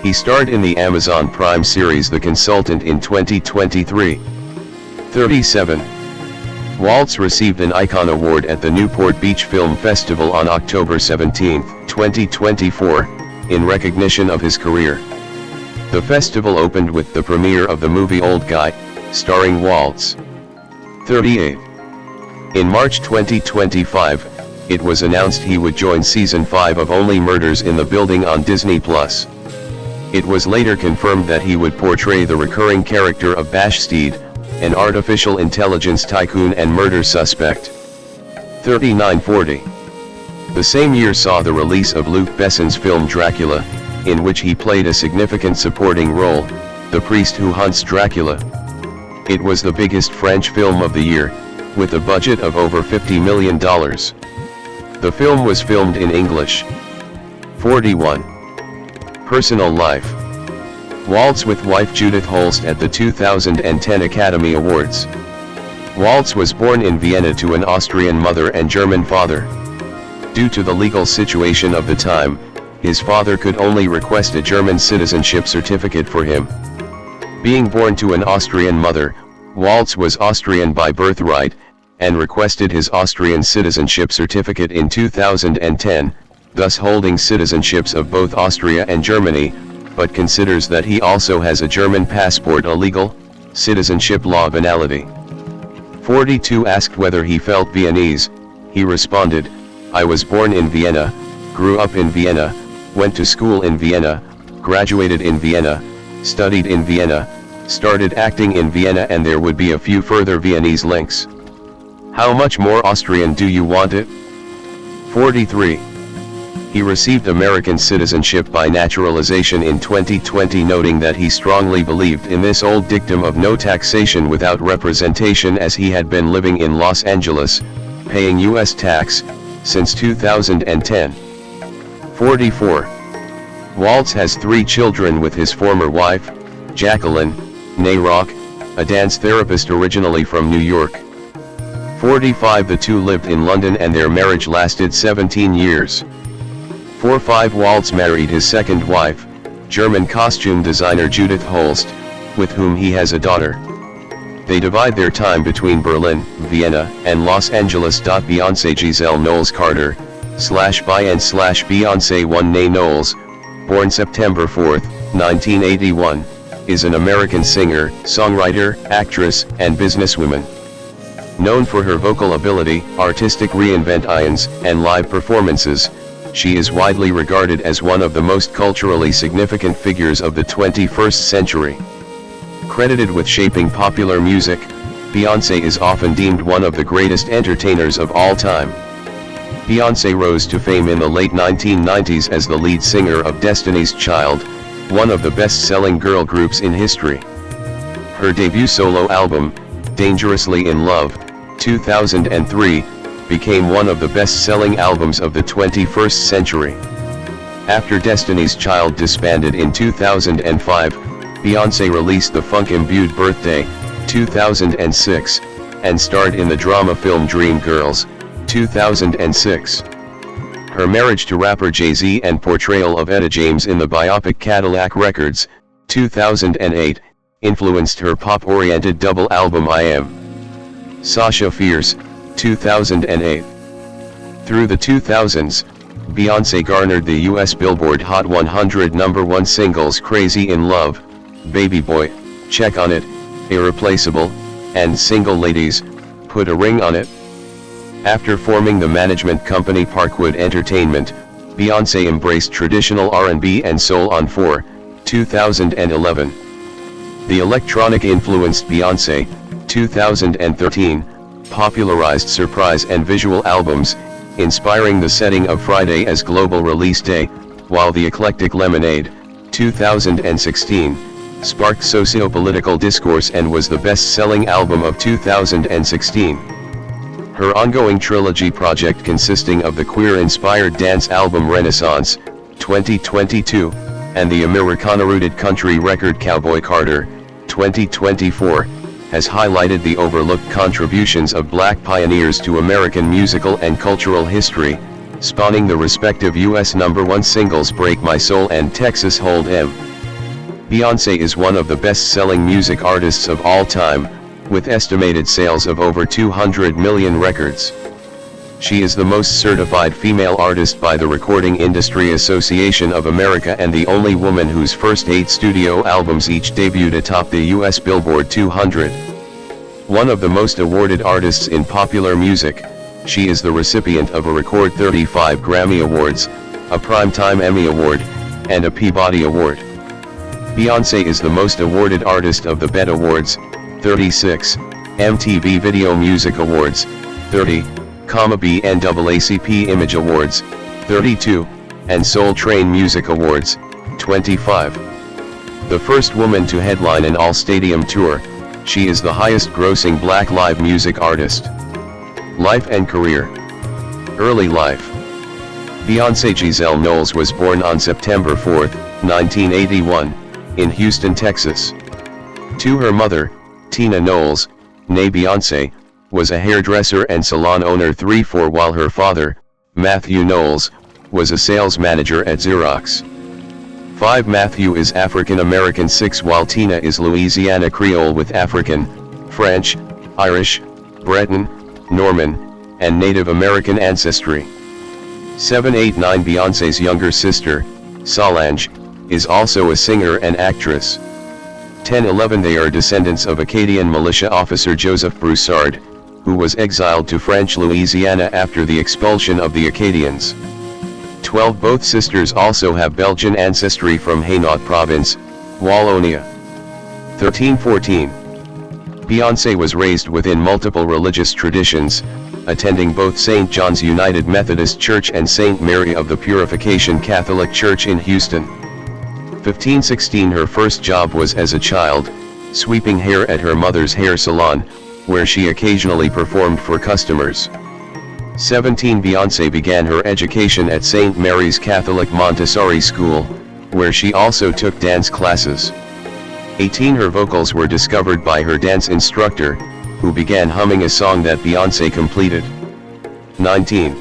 S1: He starred in the Amazon Prime series The Consultant in 2023. 37. Waltz received an Icon Award at the Newport Beach Film Festival on October 17, 2024, in recognition of his career. The festival opened with the premiere of the movie Old Guy, starring Waltz. 38. In March 2025, it was announced he would join Season 5 of Only Murders in the Building on Disney+. It was later confirmed that he would portray the recurring character of Bash Steed, an artificial intelligence tycoon and murder suspect. 39-40. The same year saw the release of Luc Besson's film Dracula, in which he played a significant supporting role, The Priest Who Hunts Dracula. It was the biggest French film of the year, with a budget of over $50 million. The film was filmed in English. 41. Personal life. Waltz with wife Judith Holst at the 2010 Academy Awards. Waltz was born in Vienna to an Austrian mother and German father. Due to the legal situation of the time, his father could only request a German citizenship certificate for him. Being born to an Austrian mother, Waltz was Austrian by birthright, and requested his Austrian citizenship certificate in 2010, thus holding citizenships of both Austria and Germany, but considers that he also has a German passport, a legal citizenship law banality. 42. Asked whether he felt Viennese, he responded, "I was born in Vienna, grew up in Vienna, went to school in Vienna, graduated in Vienna, studied in Vienna, started acting in Vienna, and there would be a few further Viennese links. How much more Austrian do you want it?" 43. He received American citizenship by naturalization in 2020, noting that he strongly believed in this old dictum of no taxation without representation, as he had been living in Los Angeles, paying U.S. tax, since 2010. 44. Waltz has 3 children with his former wife, Jacqueline, née Rock, a dance therapist originally from New York. 45. The two lived in London and their marriage lasted 17 years. 45. Waltz married his second wife, German costume designer Judith Holst, with whom he has a daughter. They divide their time between Berlin, Vienna, and Los Angeles. Beyoncé J.Astle Knowles Carter, /by/Beyoncé 1 née Knowles, born September 4, 1981, is an American singer, songwriter, actress, and businesswoman. Known for her vocal ability, artistic reinventions, and live performances, she is widely regarded as one of the most culturally significant figures of the 21st century. Credited with shaping popular music, Beyoncé is often deemed one of the greatest entertainers of all time. Beyoncé rose to fame in the late 1990s as the lead singer of Destiny's Child, one of the best-selling girl groups in history. Her debut solo album, Dangerously in Love, 2003, became one of the best-selling albums of the 21st century. After Destiny's Child disbanded in 2005, Beyoncé released the funk-imbued Birthday, 2006, and starred in the drama film Dreamgirls, 2006. Her marriage to rapper Jay-Z and portrayal of Etta James in the biopic Cadillac Records, 2008, influenced her pop-oriented double album I Am. Sasha Fierce, 2008. Through the 2000s, Beyoncé garnered the US Billboard Hot 100 #1 singles Crazy in Love, Baby Boy, Check on It, Irreplaceable, and Single Ladies, Put a Ring on It. After forming the management company Parkwood Entertainment, Beyoncé embraced traditional R&B and soul on 2011. The electronic-influenced Beyoncé, 2013, popularized surprise and visual albums, inspiring the setting of Friday as global release day, while the eclectic Lemonade, 2016, sparked socio-political discourse and was the best-selling album of 2016. Her ongoing trilogy project consisting of the queer-inspired dance album Renaissance, 2022, and the Americana-rooted country record Cowboy Carter, 2024, has highlighted the overlooked contributions of black pioneers to American musical and cultural history, spawning the respective US #1 singles Break My Soul and Texas Hold 'Em. Beyoncé is one of the best-selling music artists of all time, with estimated sales of over 200 million records. She is the most certified female artist by the Recording Industry Association of America and the only woman whose first 8 studio albums each debuted atop the US Billboard 200. One of the most awarded artists in popular music, she is the recipient of a record 35 Grammy Awards, a Primetime Emmy Award, and a Peabody Award. Beyoncé is the most awarded artist of the BET Awards, 36, MTV Video Music Awards, 30, BNAACP Image Awards, 32, and Soul Train Music Awards, 25. The first woman to headline an all-stadium tour, she is the highest-grossing black live music artist. Life and career. Early life. Beyoncé J.Astle Knowles was born on September 4, 1981, in Houston, Texas. To her mother, Tina Knowles, née Beyoncé, was a hairdresser and salon owner 3-4, while her father, Matthew Knowles, was a sales manager at Xerox. 5. Matthew is African American. 6. While Tina is Louisiana Creole with African, French, Irish, Breton, Norman, and Native American ancestry. 7. 8. 9. Beyoncé's younger sister, Solange, is also a singer and actress. 10. 11. They are descendants of Acadian militia officer Joseph Broussard, who was exiled to French Louisiana after the expulsion of the Acadians. 12. Both sisters also have Belgian ancestry from Hainaut Province, Wallonia. 13. 14. Beyoncé was raised within multiple religious traditions, attending both St. John's United Methodist Church and St. Mary of the Purification Catholic Church in Houston. 15. 16. Her first job was as a child, sweeping hair at her mother's hair salon, where she occasionally performed for customers. 17. Beyoncé began her education at St. Mary's Catholic Montessori School, where she also took dance classes. 18. Her vocals were discovered by her dance instructor, who began humming a song that Beyoncé completed. 19.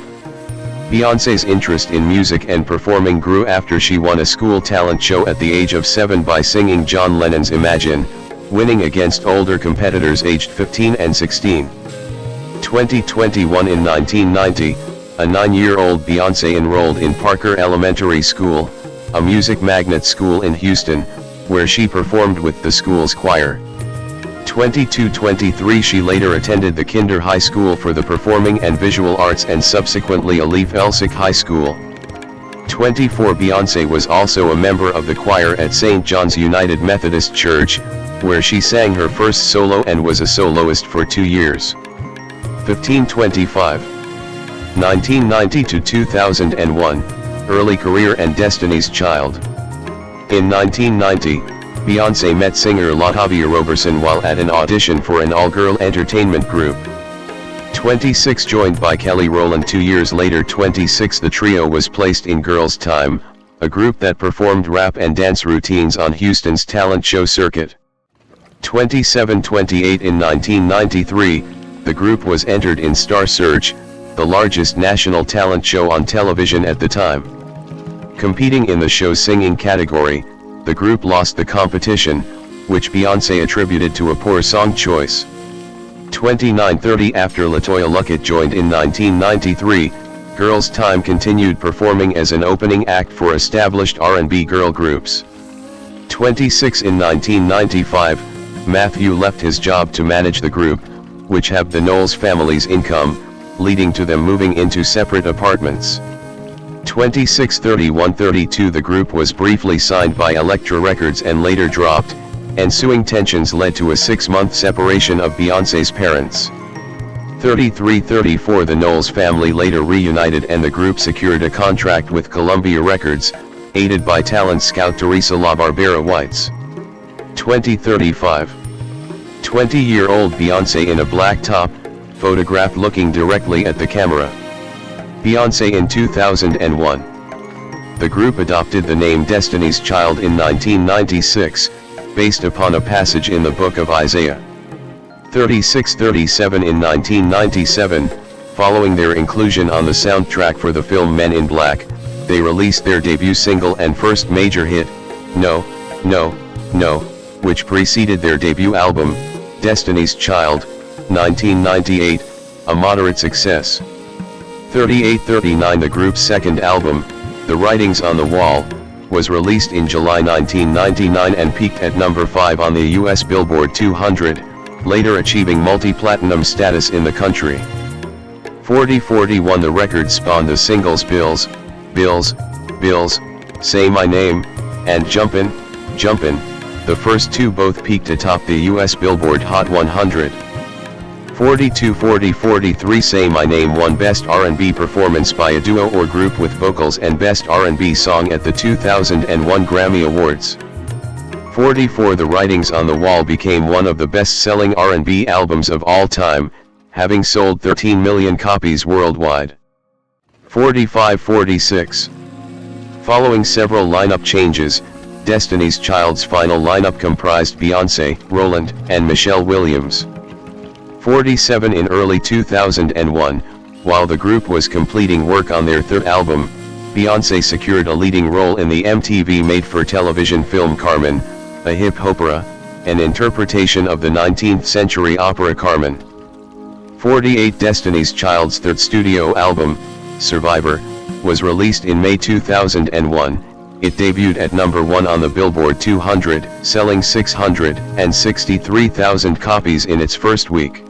S1: Beyoncé's interest in music and performing grew after she won a school talent show at the age of 7 by singing John Lennon's Imagine, winning against older competitors aged 15 and 16. 2021. In 1990, a 9-year-old Beyoncé enrolled in Parker Elementary School, a music magnet school in Houston, where she performed with the school's choir. 22-23. She later attended the Kinder High School for the Performing and Visual Arts and subsequently Alif Elsik High School. 24. Beyoncé was also a member of the choir at St. John's United Methodist Church, where she sang her first solo and was a soloist for 2 years. 15-25. 1990 to 2001, early career and Destiny's Child. In 1990, Beyoncé met singer LaTavia Roberson while at an audition for an all-girl entertainment group. 26. Joined by Kelly Rowland 2 years later. 26. The trio was placed in Girls' Time, a group that performed rap and dance routines on Houston's talent show circuit. 27-28. In 1993, the group was entered in Star Search, the largest national talent show on television at the time. Competing in the show's singing category, the group lost the competition, which Beyoncé attributed to a poor song choice. 29-30. After LaToya Luckett joined in 1993, Girls' Time continued performing as an opening act for established R&B girl groups. 26. In 1995, Matthew left his job to manage the group, which halved the Knowles family's income, leading to them moving into separate apartments. 26-31-32. The group was briefly signed by Elektra Records and later dropped. Ensuing tensions led to a 6-month separation of Beyoncé's parents. 33-34. The Knowles family later reunited and the group secured a contract with Columbia Records, aided by talent scout Teresa LaBarbera Whites. 20-35. 20-year-old Beyoncé in a black top, photographed looking directly at the camera. Beyoncé in 2001. The group adopted the name Destiny's Child in 1996, based upon a passage in the book of Isaiah. 36-37. In 1997, following their inclusion on the soundtrack for the film Men in Black, they released their debut single and first major hit, No, No, No, which preceded their debut album, Destiny's Child, 1998, a moderate success. 38-39. The group's second album, The Writings on the Wall, was released in July 1999 and peaked at number 5 on the US Billboard 200, later achieving multi-platinum status in the country. 40-41. The record spawned the singles Bills, Bills, Bills, Say My Name, and Jumpin', Jumpin'. The first two both peaked atop the US Billboard Hot 100. 42-40-43. Say My Name won Best R&B Performance by a Duo or Group with Vocals and Best R&B Song at the 2001 Grammy Awards. 44 The Writings on the Wall became one of the best-selling R&B albums of all time, having sold 13 million copies worldwide. 45-46. Following several lineup changes, Destiny's Child's final lineup comprised Beyoncé, Roland, and Michelle Williams. 47 In early 2001, while the group was completing work on their third album, Beyoncé secured a leading role in the MTV made-for-television film Carmen, a hip opera, an interpretation of the 19th century opera Carmen. 48 Destiny's Child's third studio album, Survivor, was released in May 2001. It debuted at number 1 on the Billboard 200, selling 663,000 copies in its first week.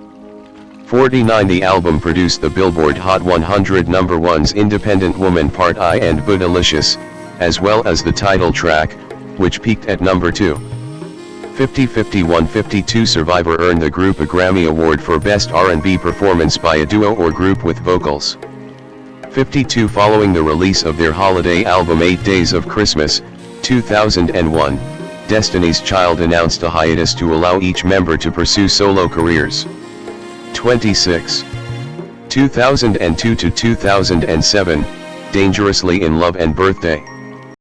S1: 49 The album produced the Billboard Hot 100 number ones Independent Woman Part I and Bootylicious, as well as the title track, which peaked at number 2. 50-51-52 Survivor earned the group a Grammy Award for Best R&B Performance by a Duo or Group with Vocals. 52 Following the release of their holiday album 8 Days of Christmas, 2001, Destiny's Child announced a hiatus to allow each member to pursue solo careers. 26. 2002 to 2007, Dangerously in Love and Birthday.